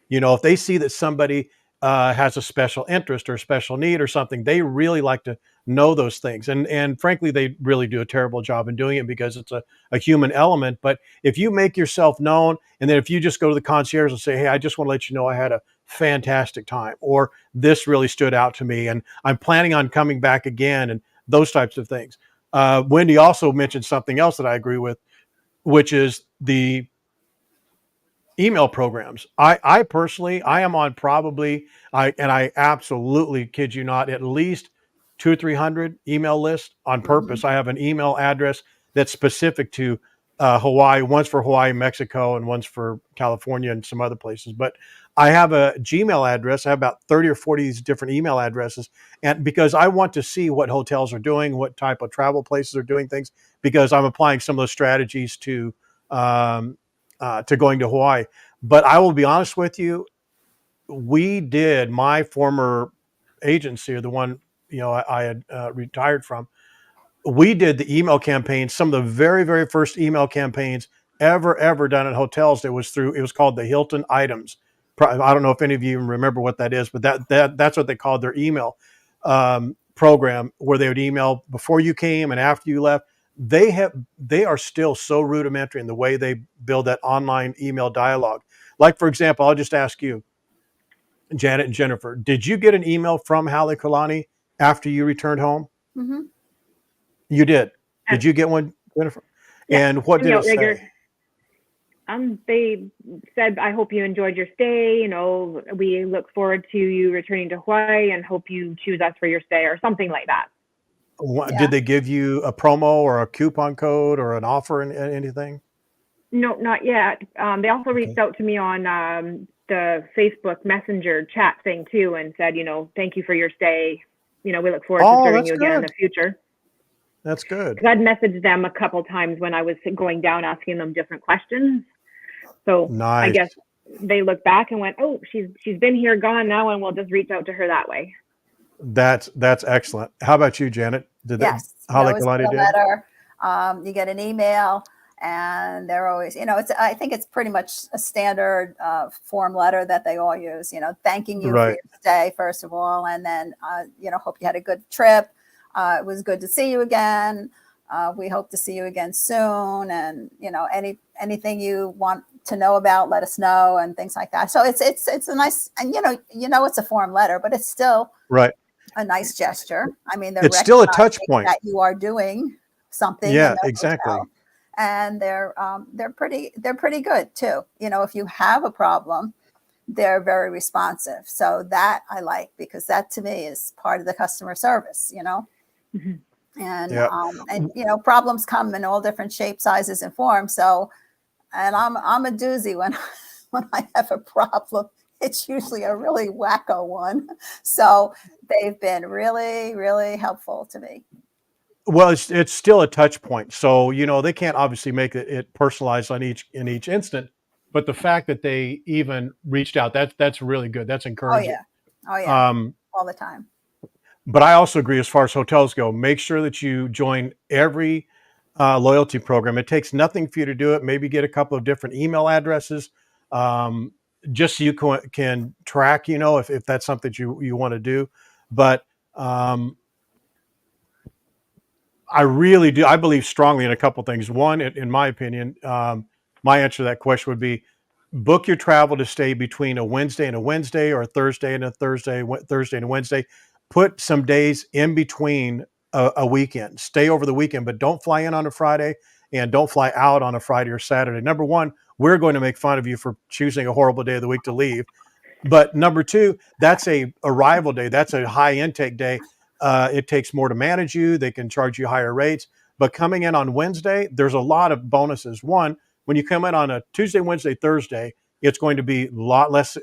If they see that somebody has a special interest or special need or something, they really like to know those things. And frankly, they really do a terrible job in doing it because it's a human element. But if you make yourself known, and then if you just go to the concierge and say, hey, I just want to let you know I had a fantastic time, or this really stood out to me, and I'm planning on coming back again, and those types of things. Wendy also mentioned something else that I agree with, which is the email programs. I personally, I am on probably, I absolutely kid you not, at least 200 or 300 email lists on purpose. I have an email address that's specific to Hawaii, one's for Hawaii, Mexico, and one's for California and some other places. But I have a Gmail address. I have about 30 or 40 of these different email addresses. And because I want to see what hotels are doing, what type of travel places are doing things, because I'm applying some of those strategies to going to Hawaii. But I will be honest with you, my former agency, or the one I had retired from, we did the email campaigns, some of the very, very first email campaigns ever done at hotels. It was called the Hilton Items. I don't know if any of you even remember what that is, but that's what they called their email program, where they would email before you came and after you left. They are still so rudimentary in the way they build that online email dialogue. Like, for example, I'll just ask you, Janet and Jennifer, did you get an email from Halekulani after you returned home? Mm-hmm. You did. Did you get one, Jennifer? Yeah. And what did it say? They said, I hope you enjoyed your stay. We look forward to you returning to Hawaii and hope you choose us for your stay, or something like that. Yeah. Did they give you a promo or a coupon code or an offer and anything? No, not yet. They also reached out to me on the Facebook Messenger chat thing too, and said, thank you for your stay. We look forward to serving you again in the future. That's good. I'd messaged them a couple times when I was going down, asking them different questions. So nice. I guess they looked back and went, oh, she's been here, gone now, and we'll just reach out to her that way. That's excellent. How about you, Janet? Yes. Halekulani did? Letter. You get an email, and they're always, I think it's pretty much a standard form letter that they all use, thanking you for your stay, first of all, and then, hope you had a good trip. It was good to see you again. We hope to see you again soon. And, anything you want to know about, let us know, and things like that. So it's a nice, and, it's a form letter, but it's still a nice gesture. I mean, it's still a touch point that you are doing something. Yeah, exactly. Hotel. And they're pretty good too. If you have a problem, they're very responsive. So that I like, because that to me is part of the customer service, Mm-hmm. And problems come in all different shapes, sizes, and forms. So, and I'm a doozy when I have a problem. it's usually a really wacko one. So they've been really, really helpful to me. Well, it's still a touch point. So, they can't obviously make it personalized in each instant, but the fact that they even reached out, that's really good. That's Oh encouraging. yeah. Oh yeah. Um, All the time. but I also agree as far as hotels go, make sure that you join every loyalty program. It takes nothing for you to do it. Maybe get a couple of different email addresses, um, just so you can track, if that's something you want to do. But um, I really do. I believe strongly in a couple things. One, in my opinion, my answer to that question would be book your travel to stay between a Wednesday and a Wednesday, or a Thursday and a Thursday and a Wednesday. Put some days in between a weekend. Stay over the weekend, but don't fly in on a Friday and don't fly out on a Friday or Saturday. Number one, we're going to make fun of you for choosing a horrible day of the week to leave. But number two, that's a arrival day. That's a high intake day. It takes more to manage you. They can charge you higher rates. But coming in on Wednesday, there's a lot of bonuses. One, when you come in on a Tuesday, Wednesday, Thursday, it's going to be a lot less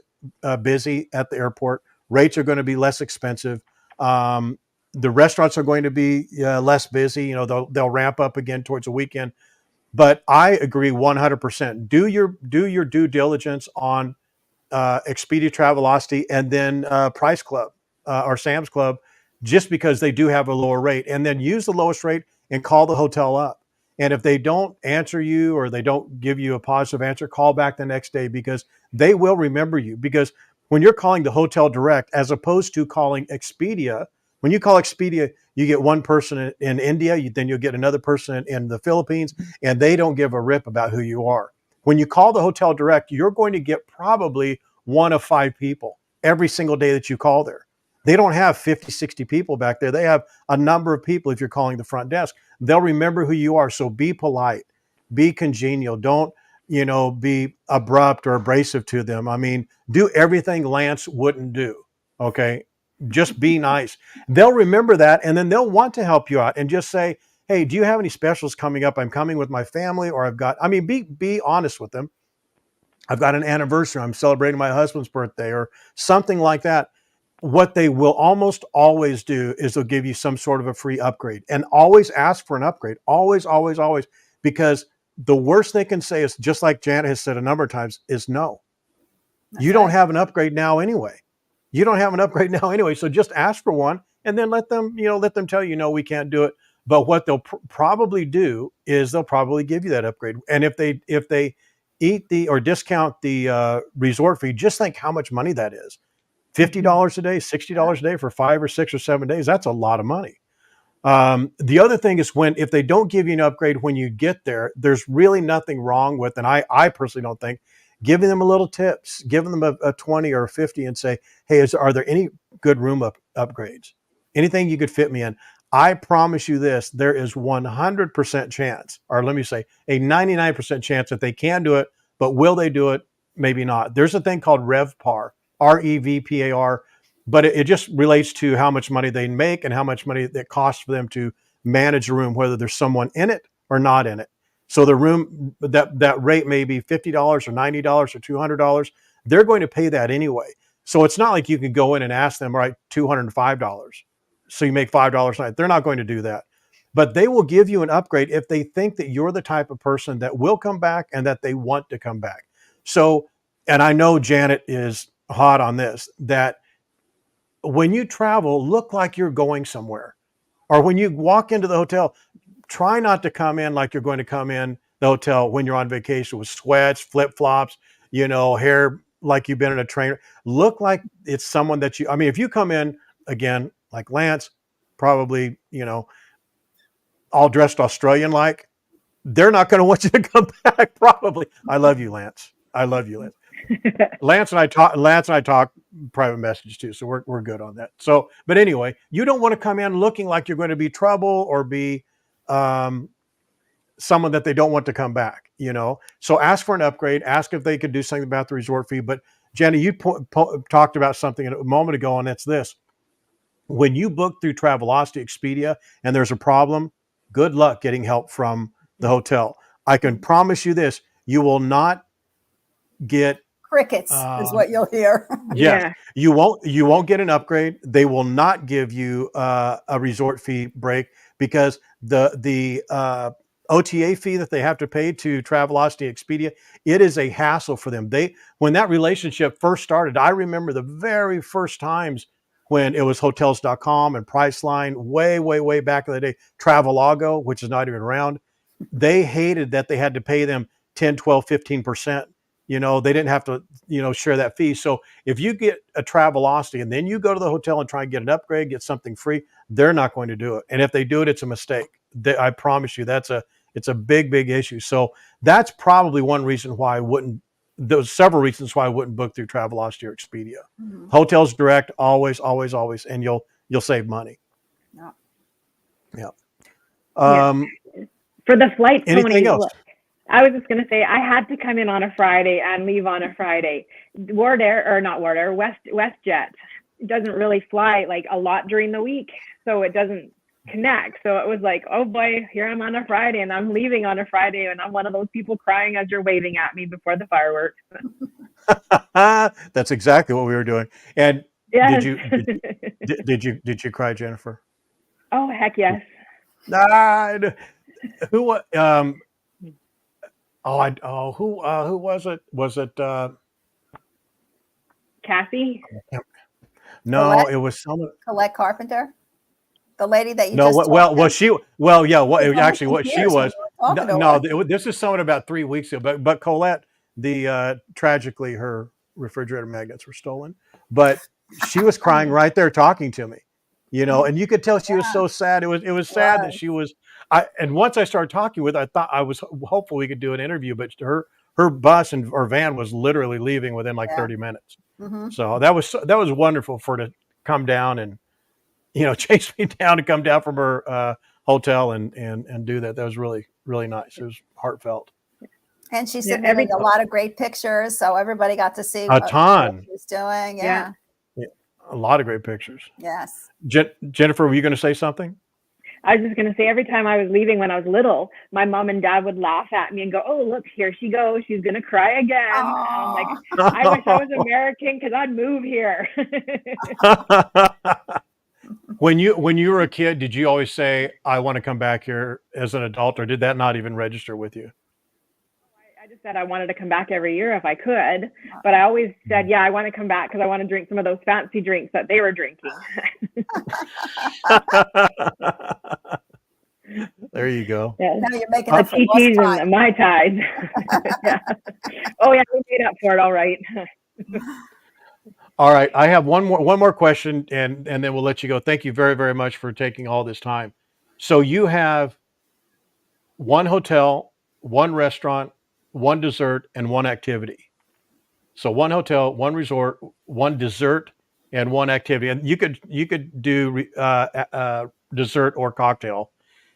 busy at the airport. Rates are going to be less expensive. The restaurants are going to be less busy. They'll ramp up again towards the weekend. But I agree 100%. Do your due diligence on Expedia, Travelocity, and then Price Club or Sam's Club, just because they do have a lower rate. And then use the lowest rate and call the hotel up. And if they don't answer you or they don't give you a positive answer, call back the next day, because they will remember you. Because when you're calling the hotel direct, as opposed to calling Expedia, when you call Expedia, you get one person in India, then you'll get another person in the Philippines, and they don't give a rip about who you are. When you call the hotel direct, you're going to get probably one of 5 people every single day that you call there. They don't have 50, 60 people back there. They have a number of people if you're calling the front desk. They'll remember who you are. So be polite, be congenial. Don't, be abrupt or abrasive to them. I mean, do everything Lance wouldn't do. Okay. Just be nice. They'll remember that, and then they'll want to help you out and just say, hey, do you have any specials coming up? I'm coming with my family, or be honest with them. I've got an anniversary. I'm celebrating my husband's birthday or something like that. What they will almost always do is they'll give you some sort of a free upgrade, and always ask for an upgrade. Always, always, always, because the worst they can say is, just like Janet has said a number of times, is no. You don't have an upgrade now anyway. You don't have an upgrade now anyway. So just ask for one, and then let them tell you, no, we can't do it. But what they'll probably do is they'll probably give you that upgrade. And if they eat or discount the resort fee, just think how much money that is. $50 a day, $60 a day for 5 or 6 or 7 days. That's a lot of money. The other thing is, if they don't give you an upgrade when you get there, there's really nothing wrong with, and I personally don't think, giving them a little tips, giving them a 20 or a 50 and say, hey, are there any good room upgrades? Anything you could fit me in? I promise you this, there is 100% chance, or let me say a 99% chance that they can do it, but will they do it? Maybe not. There's a thing called RevPAR, REVPAR, but it just relates to how much money they make and how much money it costs for them to manage a room, whether there's someone in it or not in it. So the room, that rate may be $50 or $90 or $200. They're going to pay that anyway. So it's not like you can go in and ask them, all right, $205. So you make $5 a night. They're not going to do that. But they will give you an upgrade if they think that you're the type of person that will come back and that they want to come back. So, and I know Janet is hot on this, that when you travel, look like you're going somewhere. Or when you walk into the hotel, try not to come in like you're going to come in the hotel when you're on vacation with sweats, flip-flops, hair like you've been in a trainer. Look like it's someone that if you come in, again, like Lance, probably, all dressed Australian-like, they're not going to want you to come back, probably. I love you, Lance. I love you, Lance. Lance and I talk private message too, so we're good on that. So, but anyway, you don't want to come in looking like you're going to be trouble or be someone that they don't want to come back. So ask for an upgrade. Ask if they could do something about the resort fee. But Jenny, you talked about something a moment ago, and that's this: when you book through Travelocity, Expedia, and there's a problem, good luck getting help from the hotel. I can promise you this: you will not get Crickets is what you'll hear. Yes, Yeah. you won't get an upgrade. They will not give you a resort fee break because the OTA fee that they have to pay to Travelocity Expedia, it is a hassle for them. When that relationship first started, I remember the very first times when it was hotels.com and Priceline, way back in the day, Travelogo, which is not even around. They hated that they had to pay them 10, 12, 15%. They didn't have to, share that fee. So if you get a Travelocity and then you go to the hotel and try and get an upgrade, get something free, they're not going to do it. And if they do it, it's a mistake. I promise you, it's a big issue. So that's probably one reason why I wouldn't. There's several reasons why I wouldn't book through Travelocity or Expedia. Mhm. Hotels direct, always, and you'll save money. Yeah. Yeah. For the flights, Anything else? Look, I was just going to say, I had to come in on a Friday and leave on a Friday. WestJet doesn't really fly like a lot during the week, so it doesn't connect. So it was like, oh boy, here I'm on a Friday and I'm leaving on a Friday, and I'm one of those people crying as you're waving at me before the fireworks. That's exactly what we were doing. And Yes. did you cry, Jennifer? Oh heck yes. Who was who was it? Was it Cassie? No, Colette? it was someone. Colette Carpenter, the lady that you No, just well, talked to? what she was. This is someone about 3 weeks ago. But Colette, tragically, her refrigerator magnets were stolen. But she was crying right there talking to me, and you could tell she was so sad. It was sad that she was. And once I started talking with her, I thought I was hopeful we could do an interview, but her bus or van was literally leaving within like 30 minutes. Mm-hmm. So that was wonderful for her to come down and chase me down to come down from her hotel and do that. That was really nice. It was heartfelt. And she submitted a lot of great pictures, so everybody got to see a ton what she was doing. Yeah. A lot of great pictures. Yes. Jennifer, were you going to say something? I was just going to say, every time I was leaving when I was little, my mom and dad would laugh at me and go, oh, look, here she goes. She's going to cry again. I'm like, I wish I was American because I'd move here. When you were a kid, did you always say, I want to come back here as an adult, or did that not even register with you? I just said I wanted to come back every year if I could, but I always said, yeah, I want to come back because I want to drink some of those fancy drinks that they were drinking. There you go. Yeah. Now you're making up for lost TTs time. and Mai Tais. Yeah. Oh yeah, we made up for it. All right. All right. I have one more question, and then we'll let you go. Thank you very, very much for taking all this time. So you have one hotel, one restaurant, one dessert, and one activity. So one hotel, one resort, one dessert, and one activity. And you could do dessert or cocktail.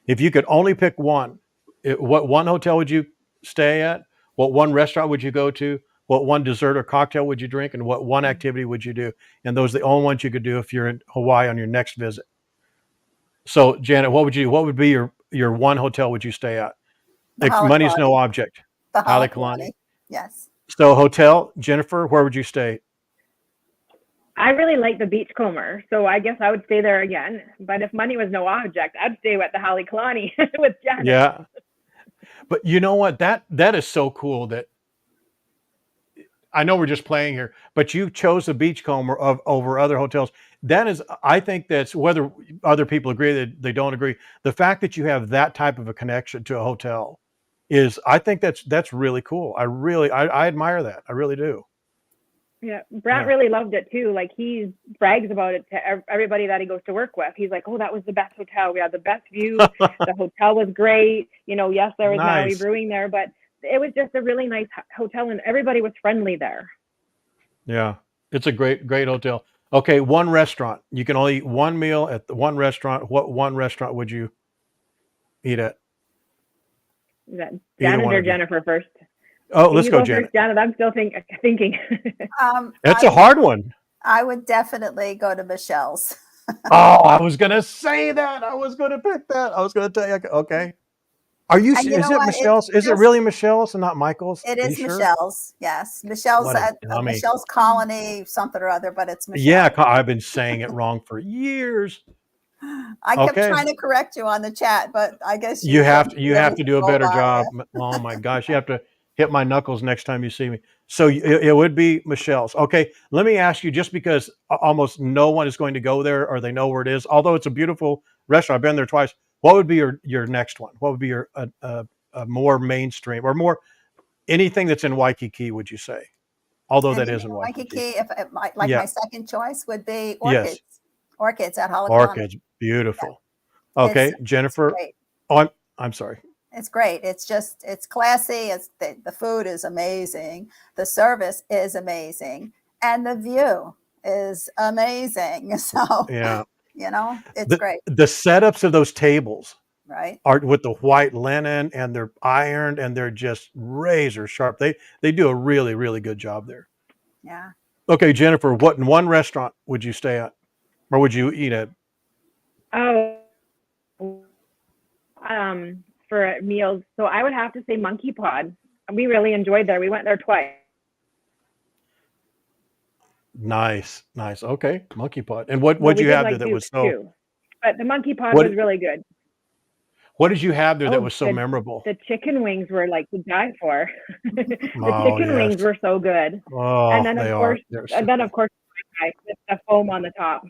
If you could only pick one, what one hotel would you stay at? What one restaurant would you go to? What one dessert or cocktail would you drink? And what one activity would you do? And those are the only ones you could do if you're in Hawaii on your next visit. So Janet, what would be your one hotel would you stay at? If money's no object. The Halekulani. Yes. So hotel, Jennifer, where would you stay? I really like the Beachcomber, so I guess I would stay there again. But if money was no object, I'd stay at the Halekulani with Janet. Yeah. But you know what? That is so cool that I know we're just playing here, but you chose the Beachcomber over other hotels. That is, I think that's, whether other people agree that they don't agree, the fact that you have that type of a connection to a hotel is, I think that's really cool. I admire that. I really do. Yeah, Brant really loved it too. Like, he brags about it to everybody that he goes to work with. He's like, oh, that was the best hotel. We had the best view. The hotel was great. Yes, there was Maui brewing there, but it was just a really nice hotel, and everybody was friendly there. Yeah, it's a great hotel. Okay, one restaurant. You can only eat one meal at the one restaurant. What one restaurant would you eat at? Is that Janet or Jennifer first? Oh, let's go, Janet. First, Janet, I'm still thinking. That's a hard one. I would definitely go to Michelle's. Oh, I was going to say that. I was going to pick that. I was going to tell you. Okay. Are you? And you Is know it what? It's Michelle's? Is it just really Michelle's and not Michael's? it Are you is sure? Michelle's. Yes, Michelle's What a at dummy. Michelle's Colony, something or other, but it's Yeah, Michelle. I've been saying it wrong for years. I kept Okay. trying to correct you on the chat, but I guess You you have to you have really to do a roll better by job. it. Oh my gosh, you have to hit my knuckles next time you see me. So it would be Michelle's. Okay, let me ask you, just because almost no one is going to go there or they know where it is, although it's a beautiful restaurant, I've been there twice. What would be your next one? What would be your a more mainstream or more anything that's in Waikiki? Would you say? Although that Anything is in in Waikiki. Waikiki, if my Yeah. second choice would be Yes. orchids. Orchids at Halakana. Orchids. Beautiful. It's Okay, it's Jennifer. great. Oh, I'm sorry. It's great. It's just it's classy. It's the food is amazing. The service is amazing, and the view is amazing. So, Yeah. it's great, The setups of those tables right? are with the white linen, and they're ironed, and they're just razor sharp. They do a really, really good job there. Yeah. Okay, Jennifer, what in one restaurant would you stay at, or would you eat at? Oh, for meals. So I would have to say Monkey Pod. We really enjoyed there. We went there twice. Nice, nice. Okay, Monkey Pot. And what Well, what'd we you did have there like that was Duke's so? too, but the Monkey Pod What was really good. what did you have there that Oh, was so memorable? the chicken wings were like to die for. The Oh chicken yes. wings were so good, and Oh, then they of are. course, They're and so then good. of course, with the foam on the top.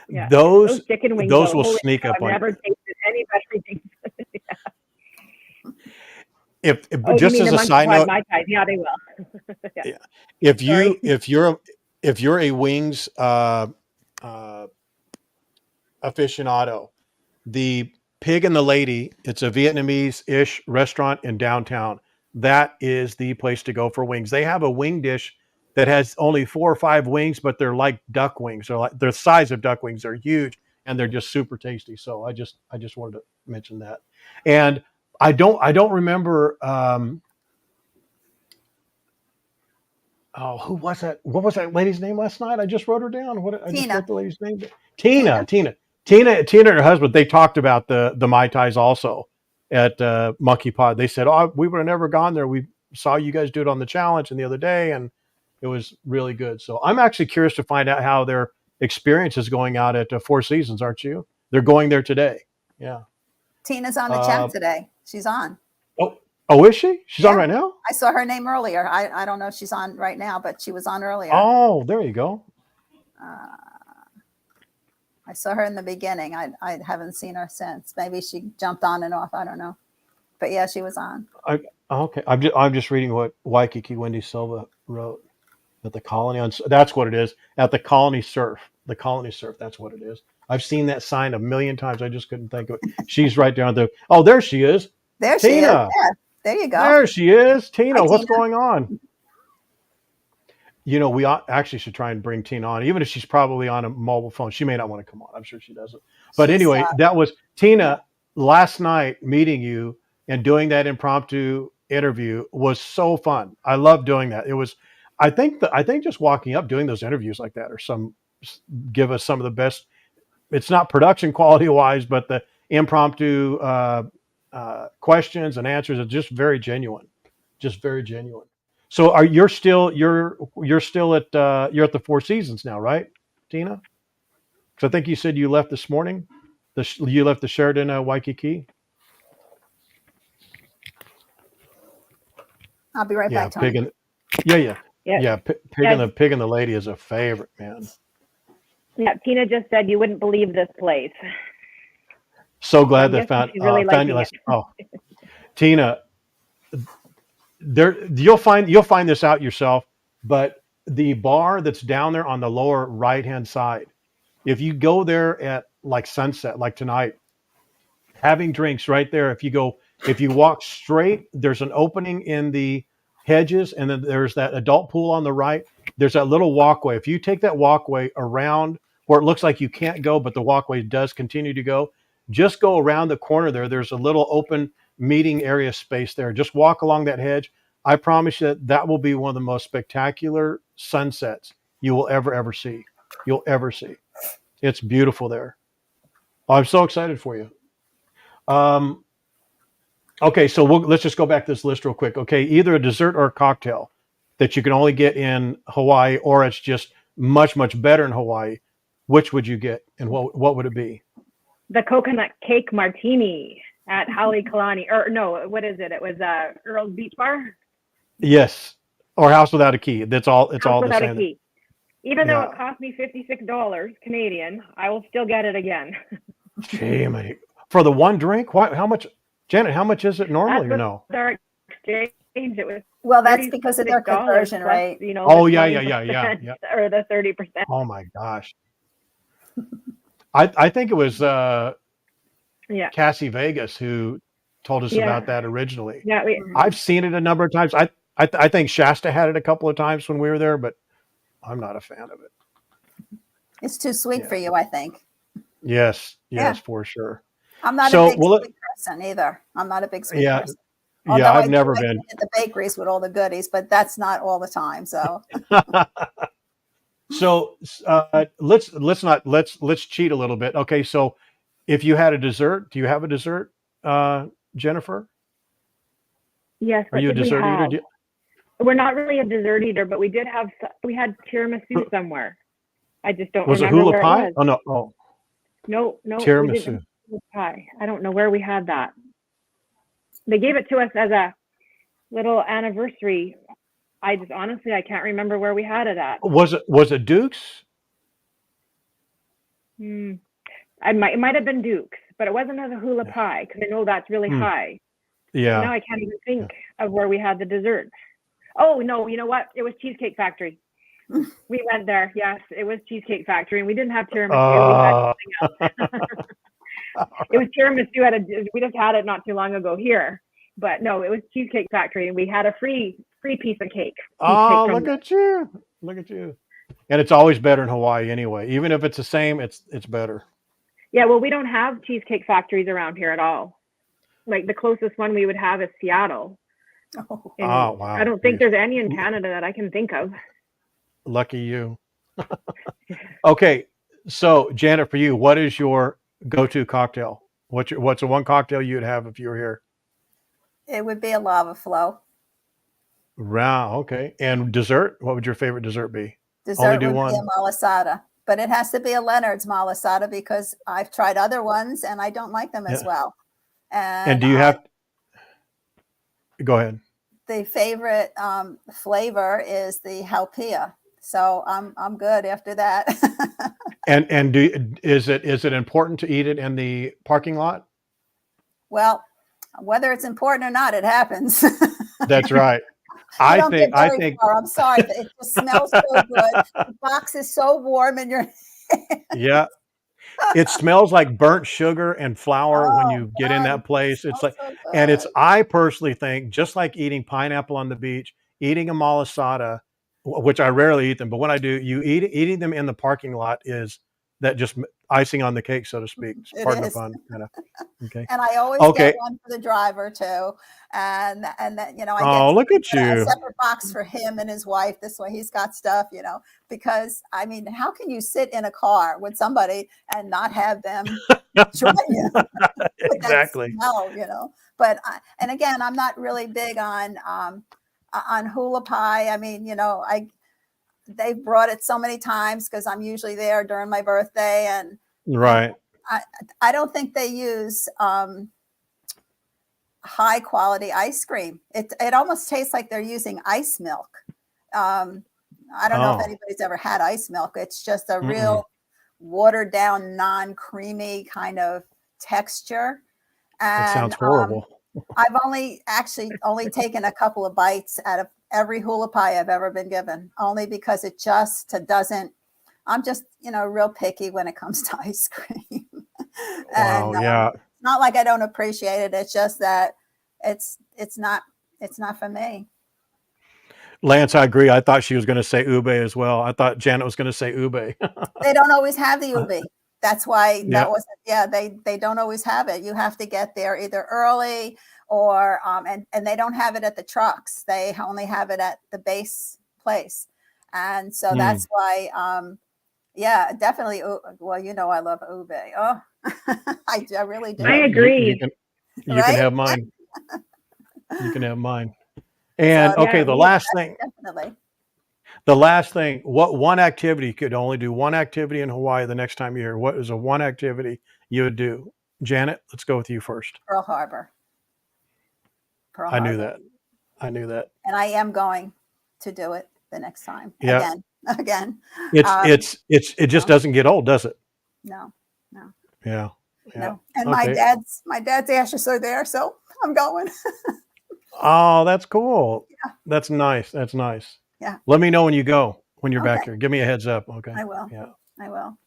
Yeah, Those those chicken wings those though, will holy sneak cow! up I've on never you. tasted any better things. If Oh, you just mean as the a Monkey side Pod note, Mai Tais? Yeah, they will. Yeah, yeah, if sorry. you if you're a wings uh, aficionado, the Pig and the Lady, it's a Vietnamese-ish restaurant in downtown. That is the place to go for wings. They have a wing dish that has only 4 or 5 wings, but they're like duck wings. They're like the size of duck wings. They're huge and they're just super tasty. So I just wanted to mention that. And I don't remember oh, who was that? What was that lady's name last night? I just wrote her down. What I just wrote Tina. the lady's name. Tina. Tina and her husband. They talked about the Mai Tais also at Monkey Pod. They said, "Oh, we would have never gone there. We saw you guys do it on the challenge and the other day, and it was really good." So I'm actually curious to find out how their experience is going out at Four Seasons. Aren't you? They're going there today. Yeah. Tina's on the Uh, chat today. She's on. oh, oh, is she? She's on Yeah. right now. I saw her name earlier. I don't know if she's on right now, but she was on earlier. Oh, there you go. Uh, I saw her in the beginning. I haven't seen her since. Maybe she jumped on and off. I don't know. But yeah, she was on. Okay, I'm just reading what Waikiki Wendy Silva wrote at the Colony on. That's what it is at the Colony Surf. The Colony Surf. That's what it is. I've seen that sign a million times. I just couldn't think of it. She's right down there. Oh, there she is. There she is. Tina. Yeah, there you go. There she is. Tina, Hi, what's Tina. going on? We actually should try and bring Tina on, even if she's probably on a mobile phone. She may not want to come on. I'm sure she doesn't. But She's anyway, that was Tina. yeah. Last night, meeting you and doing that impromptu interview was so fun. I love doing that. It was, I think just walking up, doing those interviews like that, give us some of the best. It's not production quality wise, but the impromptu questions and answers are just very genuine, just very genuine. So you're still at the Four Seasons now, right, Tina? Because I think you said you left this morning. You left the Sheraton Waikiki. I'll be right Yeah, back, Tony. yeah. Yeah, Pig and the Lady is a favorite, man. yeah. Tina just said you wouldn't believe this place. So glad I'm they guessing found she's really found you liking it. last. Oh, Tina, you'll find this out yourself, but the bar that's down there on the lower right hand side, if you go there at like sunset, like tonight, having drinks right there. If you walk straight, there's an opening in the hedges, and then there's that adult pool on the right. There's that little walkway. If you take that walkway around where it looks like you can't go, but the walkway does continue to go, just go around the corner there. There's a little open meeting area space there. Just walk along that hedge. I promise you that will be one of the most spectacular sunsets you will ever see. You'll ever see. It's beautiful there. I'm so excited for you. Okay, so let's just go back to this list real quick. Okay, either a dessert or a cocktail that you can only get in Hawaii, or it's just much, much better in Hawaii. Which would you get, and what would it be? The coconut cake martini at Halekulani, or no, what is it? It was Earl's Beach Bar. Yes, or House Without a Key. It's all House the Without a same. Key. Even though Yeah. it cost me $56 Canadian, I will still get it again. Gee, mate. For the one drink? Why? How much, Janet? How much is it normally? That's Or no? our exchange. It was Well, that's because of their $36 conversion plus, rate. you know, Oh the yeah, 20% yeah. or the 30%. Oh my gosh. I think it was Yeah, Cassie Vegas who told us Yeah. about that originally. yeah. I've seen it a number of times. I think Shasta had it a couple of times when we were there, but I'm not a fan of it. It's too sweet Yeah. for you, I think. Yes, Yeah. for sure. I'm not So, a big well, sweet person either. I'm not a big sweet Yeah, person. Although yeah, I I've do never like to been. get the bakeries with all the goodies, but that's not all the time. So So let's cheat a little bit. Okay, so if you had a dessert, do you have a dessert, Jennifer? Yes, Are what you a did we dessert eater? have? We're not really a dessert eater, but we had tiramisu somewhere. I just don't Was it remember hula where pie? it was. Oh no, oh, No, we tiramisu. didn't have hula pie. I don't know where we had that. They gave it to us as a little anniversary. I can't remember where we had it at. Was it Duke's? It might have been Duke's, but it wasn't as a hula pie because I know that's really high. Yeah. Now I can't even think of where we had the dessert. Oh no, you know what? It was Cheesecake Factory. We went there. Yes, it was Cheesecake Factory, and we didn't have tiramisu. It was tiramisu we just had it not too long ago here. But no, it was Cheesecake Factory, and we had a free piece of cake. Oh, look at you. Look at you. And it's always better in Hawaii anyway. Even if it's the same, it's better. Yeah, well, we don't have cheesecake factories around here at all. Like the closest one we would have is Seattle. oh, wow. I don't think there's any in Canada that I can think of. Lucky you. Okay. So Janet, for you, what is your go-to cocktail? What's the one cocktail you'd have if you were here? it would be a lava flow. Wow. Okay. And dessert? What would your favorite dessert be? Dessert do would one? be a malasada, but it has to be a Leonard's malasada because I've tried other ones and I don't like them as well. And do you have? Go ahead. The favorite flavor is the halpia, so I'm good after that. And is it important to eat it in the parking lot? Well, whether it's important or not, it happens. That's right. I I think far. I'm sorry, but it just smells so good. The box is so warm in your hand. Yeah. It smells like burnt sugar and flour when Oh, you get in that place. It's like, so and it's, good. I personally think, just like eating pineapple on the beach, eating a malasada, which I rarely eat them, but when I do, eating them in the parking lot is that just icing on the cake, so to speak. Pardon the fun. Okay. And I always Okay. get one for the driver too, and that Oh, look at a you. separate box for him and his wife. This way, he's got stuff, because I mean, how can you sit in a car with somebody and not have them join you? Exactly. No, but and again, I'm not really big on hula pie. I mean, they've brought it so many times because I'm usually there during my birthday, and Right. I don't think they use high quality ice cream. It almost tastes like they're using ice milk. I don't know if anybody's ever had ice milk. It's just a real watered down, non-creamy kind of texture. And That sounds horrible. I've only taken a couple of bites out of every hula pie I've ever been given, only because it just doesn't. I'm just, real picky when it comes to ice cream. And Wow. Yeah. it's not like I don't appreciate it. It's just that it's not for me. Lance, I agree. I thought she was going to say ube as well. I thought Janet was going to say ube. They don't always have the ube. That's why Yeah. that wasn't. Yeah, they don't always have it. You have to get there either early or and they don't have it at the trucks. They only have it at the base place, and so that's why. Yeah, definitely. Well, I love ube. Oh, I really do. I agree. You can have mine. You can have mine. And So okay, Yeah, the we last thing, definitely. what one activity, you could only do one activity in Hawaii the next time you're here? What is a one activity you would do? Janet, let's go with you first. Pearl Harbor. Pearl I knew Harbor. that. I knew that. And I am going to do it the next time. Yeah. Again. It just No, doesn't get old, does it? no, no, Yeah. Yeah. no. And Okay. my dad's ashes are there, so I'm going. Oh, that's cool. That's nice. That's nice. Yeah. Let me know when you go, when you're back Okay. here. Give me a heads up. Okay. I will. Yeah. I will.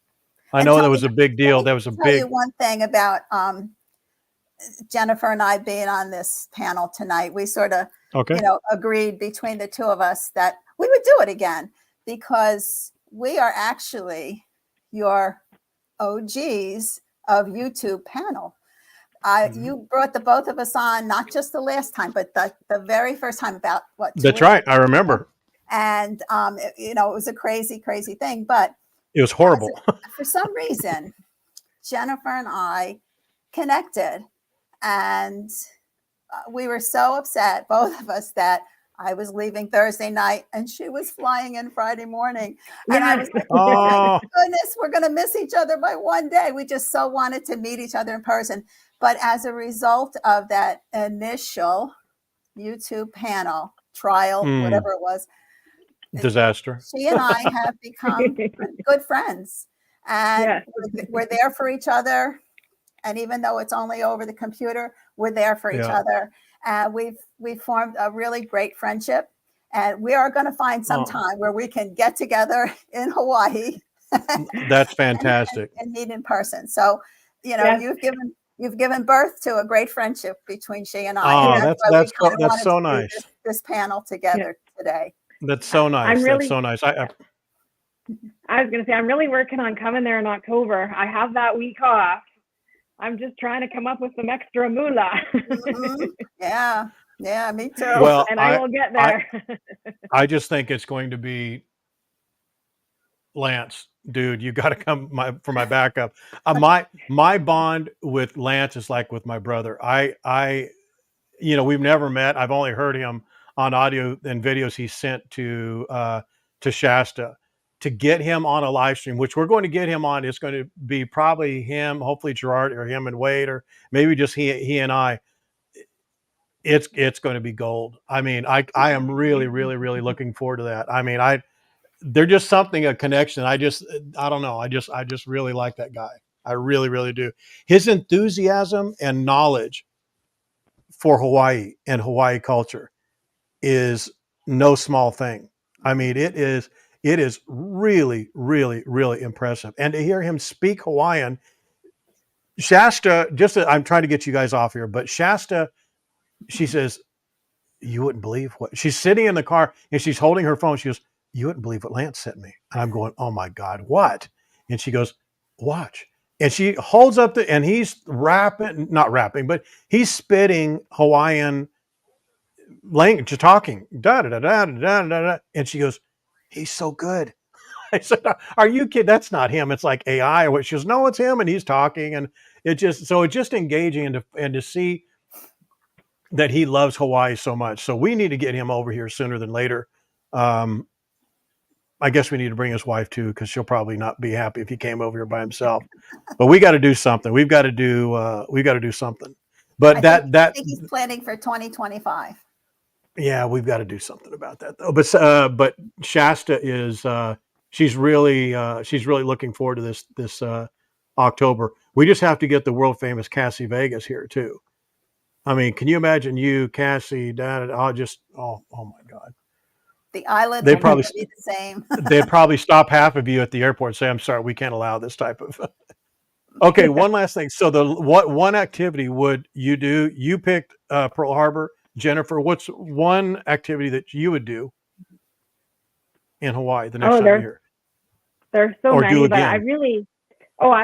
I And know that Tony, was a big let deal. me That was a tell you big, one thing about Jennifer and I being on this panel tonight. We sort of, okay. agreed between the two of us that we would do it again because we are actually your OGs of YouTube panel. You brought the both of us on, not just the last time, but the very first time about what? That's right. I remember. And it was a crazy, crazy thing. But It was horrible. for some reason, Jennifer and I connected, and we were so upset, both of us, that I was leaving Thursday night and she was flying in Friday morning. And I was like, oh my goodness, we're going to miss each other by one day. We just so wanted to meet each other in person. But as a result of that initial YouTube panel trial, whatever it was, disaster. she and I have become good friends. And we're there for each other. And even though it's only over the computer, we're there for each other. We've formed a really great friendship, and we are going to find some time where we can get together in Hawaii. That's fantastic. and meet in person. So, you've given birth to a great friendship between she and I. Oh, that's so nice. This panel together today. That's so nice. That's so nice. I was going to say, I'm really working on coming there in October. I have that week off. I'm just trying to come up with some extra moolah. Yeah, me too. Well, and I will get there. I just think it's going to be Lance, dude. You got to come for my backup. My bond with Lance is like with my brother. We've never met. I've only heard him on audio and videos he sent to Shasta. To get him on a live stream, which we're going to get him on, it's going to be probably him, hopefully Gerard, or him and Wade, or maybe just he and I. It's going to be gold. I mean, I am really, really, really looking forward to that. I mean, there's just something, a connection. I don't know. I just really like that guy. I really, really do. His enthusiasm and knowledge for Hawaii and Hawaii culture is no small thing. I mean, it is really, really, really impressive. And to hear him speak Hawaiian, Shasta, I'm trying to get you guys off here, but Shasta, she says, you wouldn't believe what, she's sitting in the car and she's holding her phone. She goes, you wouldn't believe what Lance sent me. And I'm going, oh my God, what? And she goes, watch. And she holds up and he's not rapping, but he's spitting Hawaiian language, just talking, da da da da da da da. And she goes, he's so good. I said, are you kidding? That's not him. It's like AI. Or what? She goes, no, it's him. And he's talking. And it's just engaging and to see that he loves Hawaii so much. So we need to get him over here sooner than later. I guess we need to bring his wife too, because she'll probably not be happy if he came over here by himself. But we got to do something. We've got to do something. But I think he's planning for 2025. Yeah, we've got to do something about that though. But Shasta is she's really looking forward to this October. We just have to get the world famous Cassie Vegas here too. I mean, can you imagine you, Cassie, oh my God. The island would probably be the same. They'd probably stop half of you at the airport and say, I'm sorry, we can't allow this type of Okay, one last thing. So what one activity would you do? You picked Pearl Harbor. Jennifer, what's one activity that you would do in Hawaii the next time you're here? There's so many, but I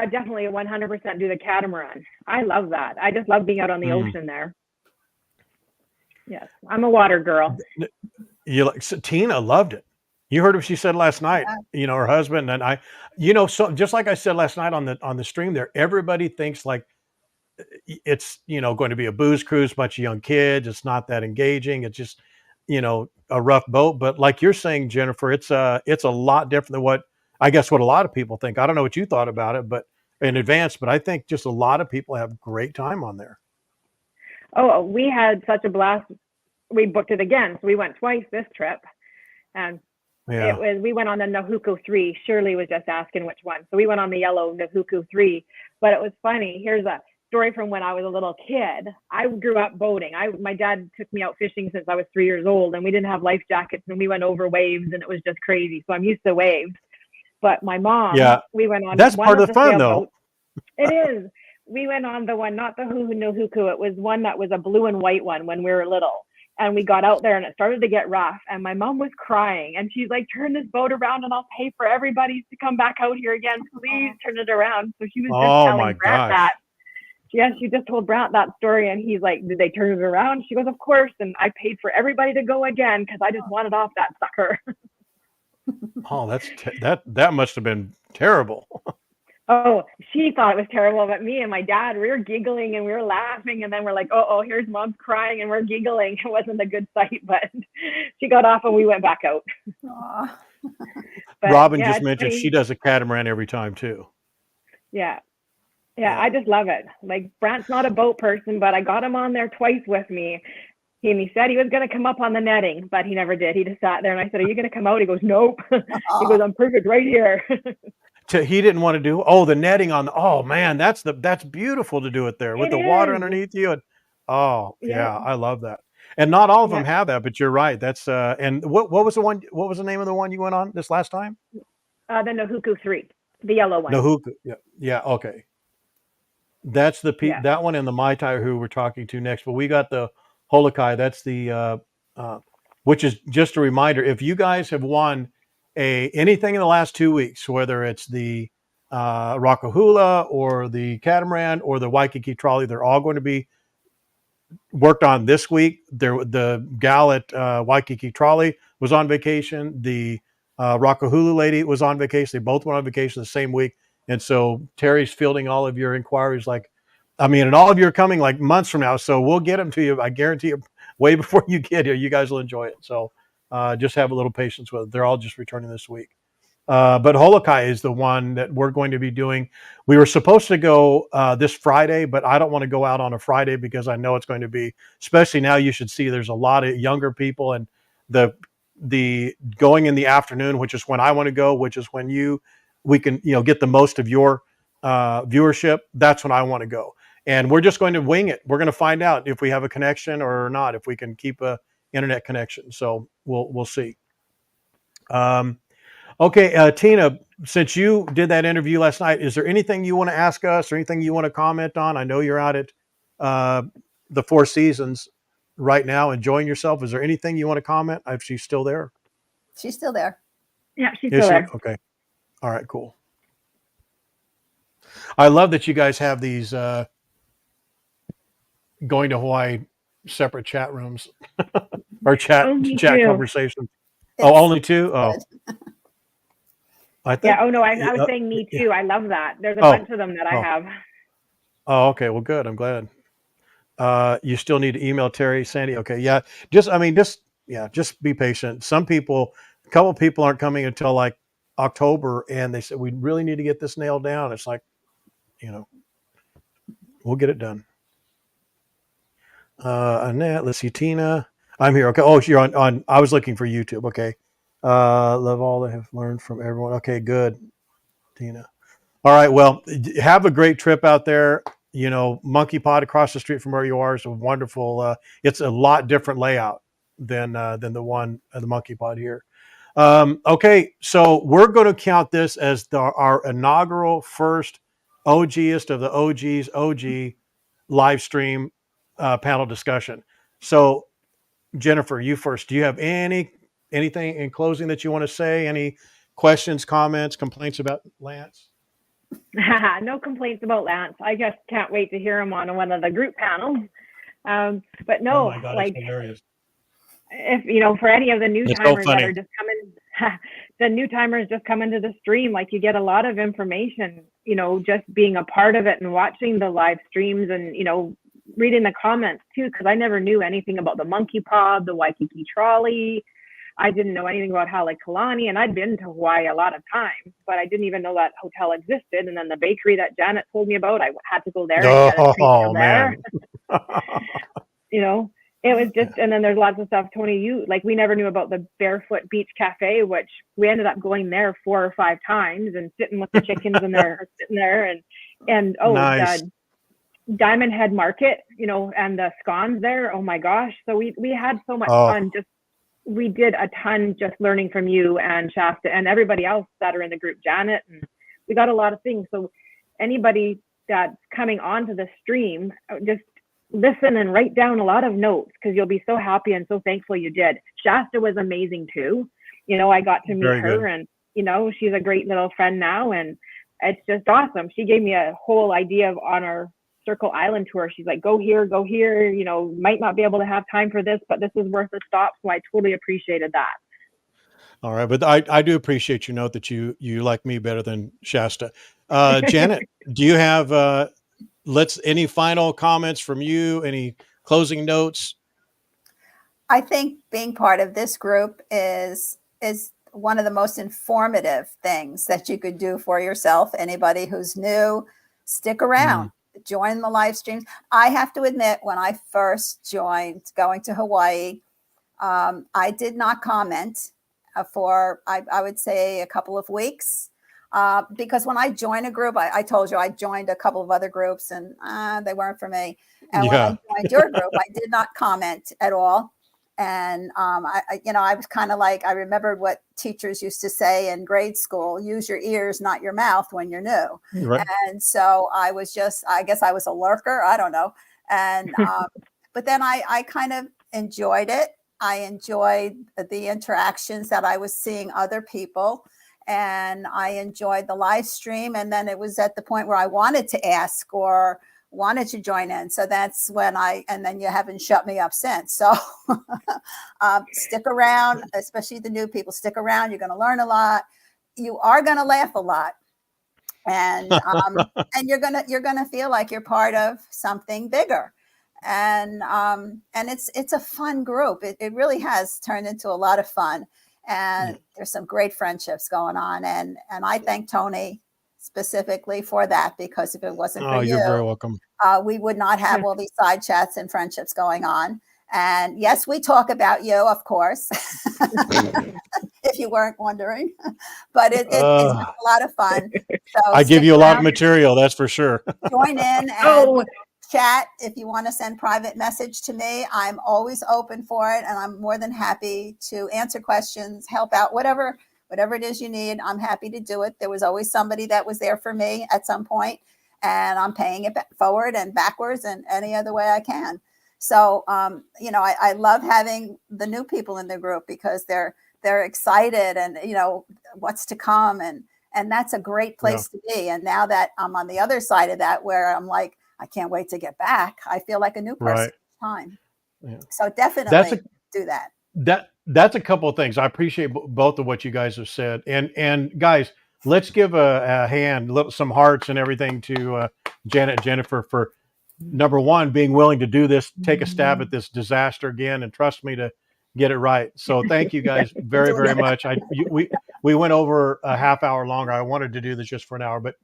definitely 100% do the catamaran. I love that. I just love being out on the ocean there. Yes, I'm a water girl. Tina loved it. You heard what she said last night. Yeah. Her husband and I. So just like I said last night on the stream, there, everybody thinks like it's, going to be a booze cruise, bunch of young kids. It's not that engaging. It's just, a rough boat. But like you're saying, Jennifer, it's a lot different than what I guess what a lot of people think. I don't know what you thought about it, but in advance, but I think just a lot of people have great time on there. Oh, we had such a blast. We booked it again, so we went twice this trip, and Yeah. we went on the Nahuku 3. Shirley was just asking which one, so we went on the yellow Nahuku 3. But it was funny. Here's a story from when I was a little kid. I grew up boating. My dad took me out fishing since I was 3 years old, and we didn't have life jackets, and we went over waves, and it was just crazy. So I'm used to waves. But my mom, Yeah. we went on That's one part of of the the fun though. sailboats. It is. We went on the one, not the Nahuku. It was one that was a blue and white one when we were little. And we got out there and it started to get rough. And my mom was crying. And she's like, turn this boat around and I'll pay for everybody to come back out here again. Please turn it around. So she was just Oh telling my Brant gosh. that. Yes, she just told Brant that story. And he's like, did they turn it around? She goes, of course. And I paid for everybody to go again because I just wanted off that sucker. Oh, that must have been terrible. Oh, she thought it was terrible, but me and my dad, we were giggling and we were laughing, and then we're like, oh, here's mom's crying and we're giggling. It wasn't a good sight, but she got off and we went back out. But, Robin yeah, just mentioned she does a catamaran every time too. Yeah, I just love it. Like, Brant's not a boat person, but I got him on there twice with me. He said he was going to come up on the netting, but he never did. He just sat there and I said, are you going to come out? He goes, nope. He goes, I'm perfect right here. He didn't want to do the netting on oh man, that's beautiful to do it there with the water underneath you. And yeah, I love that. And not all of them have that, but you're right. That's and what was the name of the one you went on this last time? The Nahuku 3, the yellow one. Nahuku. Yeah, okay. That's that one and the Mai Tai who we're talking to next. But we got the Holokai. That's the which is just a reminder. If you guys have won anything in the last 2 weeks, whether it's the Rockahula or the catamaran or the Waikiki trolley, they're all going to be worked on this week. The gal at Waikiki trolley was on vacation. The Rockahula lady was on vacation. They both went on vacation the same week. And so Terry's fielding all of your inquiries and all of you are coming like months from now. So we'll get them to you. I guarantee you way before you get here. You guys will enjoy it. So just have a little patience with it. They're all just returning this week. But Holokai is the one that we're going to be doing. We were supposed to go this Friday, but I don't want to go out on a Friday because I know it's going to be, especially now you should see there's a lot of younger people, and the going in the afternoon, which is when I want to go, which is when we can get the most of your viewership. That's when I want to go. And we're just going to wing it. We're going to find out if we have a connection or not, if we can keep a internet connection. So we'll see. Okay, Tina, since you did that interview last night, is there anything you want to ask us or anything you want to comment on? I know you're out at the Four Seasons right now, enjoying yourself. Is there anything you want to comment? If she's still there. She's still there. Yeah, she's still there. Okay. All right, cool. I love that you guys have these going to Hawaii separate chat rooms or chat conversations. Only two? Oh. I think, I was saying me too. I love that. There's a bunch of them that I have. Oh, okay. Well, good. I'm glad. You still need to email Terry, Sandy. Okay. Yeah. Just be patient. A couple of people aren't coming until like October, and they said, we really need to get this nailed down. It's like, we'll get it done. Annette, let's see, Tina. I'm here. Okay. Oh, you're on I was looking for YouTube. Okay. Love all they have learned from everyone. Okay, good, Tina. All right. Well, have a great trip out there. Monkey Pod across the street from where you are is a wonderful. It's a lot different layout than the one at the Monkey Pod here. Okay, so we're going to count this as our inaugural first OGest of the OGs OG live stream panel discussion. So, Jennifer, you first. Do you have anything in closing that you want to say? Any questions, comments, complaints about Lance? No complaints about Lance. I just can't wait to hear him on one of the group panels. But no, oh my God, it's hilarious. If for any of the new timers that are just the new timers just come into the stream, like you get a lot of information, you know, just being a part of it and watching the live streams and, you know, reading the comments too, because I never knew anything about the monkey pod, the Waikiki trolley. I didn't know anything about Halekulani, and I'd been to Hawaii a lot of times, but I didn't even know that hotel existed. And then the bakery that Janet told me about, I had to go there and get a treat from there. You know, it was just, and then there's lots of stuff, Tony, we never knew about the Barefoot Beach Cafe, which we ended up going there 4 or 5 times and sitting with the chickens and they're sitting there and Nice. the Diamond Head Market, you know, and the scones there. Oh my gosh. So we had so much fun. We did a ton just learning from you and Shasta and everybody else that are in the group, Janet, and we got a lot of things. So anybody that's coming onto the stream, just listen and write down a lot of notes, because you'll be so happy and so thankful you did. Shasta was amazing too. You know, I got to meet her and, you know, she's a great little friend now, and it's just awesome. She gave me a whole idea on our Circle Island tour. She's like, go here, you know, might not be able to have time for this, but this is worth a stop. So I totally appreciated that. All right. But I do appreciate you note that you like me better than Shasta. Janet, do you have, any final comments from you? Any closing notes? I think being part of this group is one of the most informative things that you could do for yourself. Anybody who's new, stick around. Join the live streams. I have to admit, when I first joined Going to Hawaii, I did not comment for, I would say, a couple of weeks. Because when I join a group, I told you I joined a couple of other groups and they weren't for me. And when I joined your group, I did not comment at all. And I was kind of like, I remembered what teachers used to say in grade school: use your ears, not your mouth, when you're new. Right. And so I was just, I guess I was a lurker. I don't know. And but then I kind of enjoyed it. I enjoyed the interactions that I was seeing other people, and I enjoyed the live stream. And then it was at the point where I wanted to ask or wanted to join in. So that's when and then you haven't shut me up since. So stick around, especially the new people. Stick around. You're going to learn a lot. You are going to laugh a lot. And and you're gonna feel like you're part of something bigger. And it's a fun group. It really has turned into a lot of fun. And there's some great friendships going on. And I thank Tony specifically for that, because if it wasn't for you're you, very welcome. We would not have all these side chats and friendships going on. And yes, we talk about you, of course, if you weren't wondering, but it's a lot of fun. So I give you a lot of material, that's for sure. Join in and chat. If you want to send private message to me, I'm always open for it. And I'm more than happy to answer questions, help out, whatever it is you need. I'm happy to do it. There was always somebody that was there for me at some point, and I'm paying it forward and backwards and any other way I can. So, I love having the new people in the group, because they're excited and, what's to come. And that's a great place to be. And now that I'm on the other side of that, where I'm like, I can't wait to get back, I feel like a new person each time. Yeah. So definitely do that. That's a couple of things. I appreciate both of what you guys have said. And guys, let's give a hand, some hearts and everything to Janet and Jennifer for, number one, being willing to do this, take a stab at this disaster again, and trust me to get it right. So thank you guys very, very much. We went over a half hour longer. I wanted to do this just for an hour, but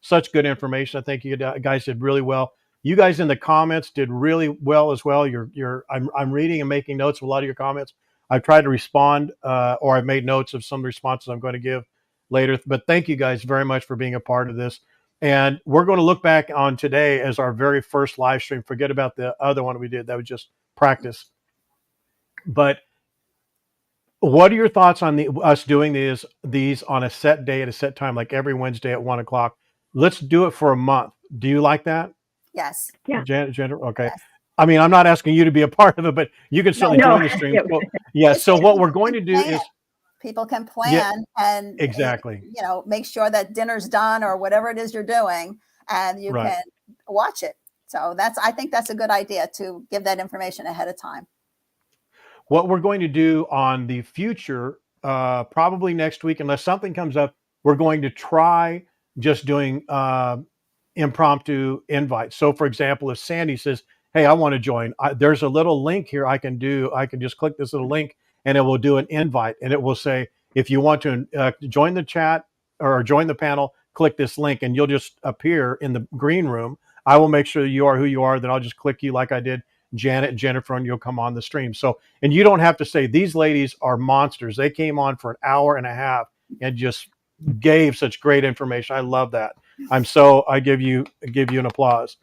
such good information. I think you guys did really well. You guys in the comments did really well as well. I'm reading and making notes of a lot of your comments. I've tried to respond, or I've made notes of some responses I'm going to give later. But thank you guys very much for being a part of this. And we're going to look back on today as our very first live stream. Forget about the other one we did. That was just practice. But what are your thoughts on us doing these on a set day at a set time, like every Wednesday at 1:00? Let's do it for a month. Do you like that? Yes. Yeah. Jennifer? Okay. Yes. I mean, I'm not asking you to be a part of it, but you can certainly join the stream. Well, yeah. So what we're going to do is people can plan and exactly, make sure that dinner's done or whatever it is you're doing, and you can watch it. So I think that's a good idea, to give that information ahead of time. What we're going to do on the future probably next week, unless something comes up, we're going to try just doing impromptu invites. So for example, if Sandy says, hey, I want to join, there's a little link here I can just click this little link and it will do an invite, and it will say, if you want to join the chat or join the panel, click this link, and you'll just appear in the green room. I will make sure you are who you are. Then I'll just click you like I did Janet and Jennifer, and you'll come on the stream. So, and you don't have to say, these ladies are monsters. They came on for an hour and a half and just gave such great information. I love that. I give you an applause.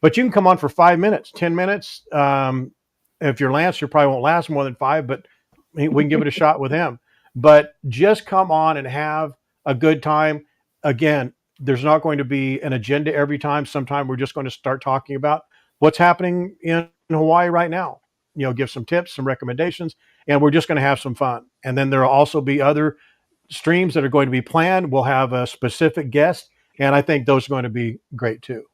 But you can come on for 5 minutes, 10 minutes. If you're Lance, you probably won't last more than 5, but we can give it a shot with him. But just come on and have a good time. Again, there's not going to be an agenda every time. Sometime we're just going to start talking about what's happening in Hawaii right now. Give some tips, some recommendations, and we're just going to have some fun. And then there will also be other streams that are going to be planned. We'll have a specific guest, and I think those are going to be great too.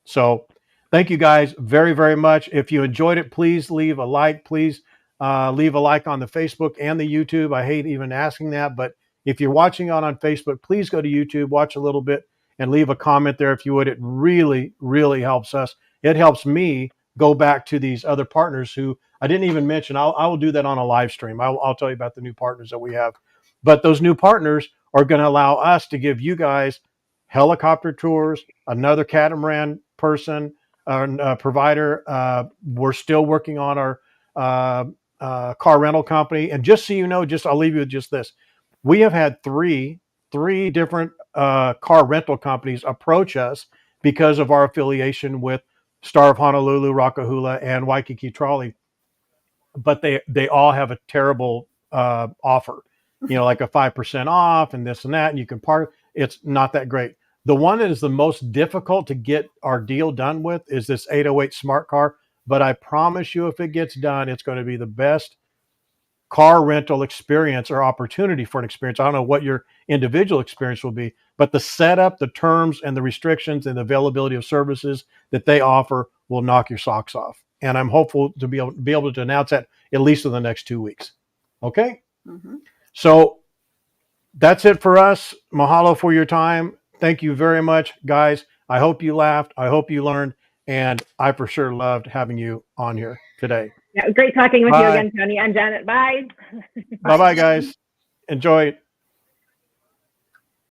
So thank you guys very, very much. If you enjoyed it, please leave a like. Please leave a like on the Facebook and the YouTube. I hate even asking that, but if you're watching on Facebook, please go to YouTube, watch a little bit, and leave a comment there if you would. It really, really helps us. It helps me go back to these other partners who I didn't even mention. I will do that on a live stream. I'll tell you about the new partners that we have. But those new partners are going to allow us to give you guys helicopter tours, another catamaran person, provider. We're still working on our car rental company. And just so you know, I'll leave you with just this. We have had three different car rental companies approach us because of our affiliation with Star of Honolulu, Rockahula, and Waikiki Trolley. But they all have a terrible offer, like a 5% off and this and that, and you can park. It's not that great. The one that is the most difficult to get our deal done with is this 808 smart car. But I promise you, if it gets done, it's going to be the best car rental experience or opportunity for an experience. I don't know what your individual experience will be, but the setup, the terms, and the restrictions and the availability of services that they offer will knock your socks off. And I'm hopeful to be able to announce that at least in the next 2 weeks. Okay? Mm-hmm. So that's it for us. Mahalo for your time. Thank you very much, guys. I hope you laughed. I hope you learned. And I for sure loved having you on here today. Yeah, great talking with you again, Tony and Janet. Bye. Bye-bye, guys. Enjoy.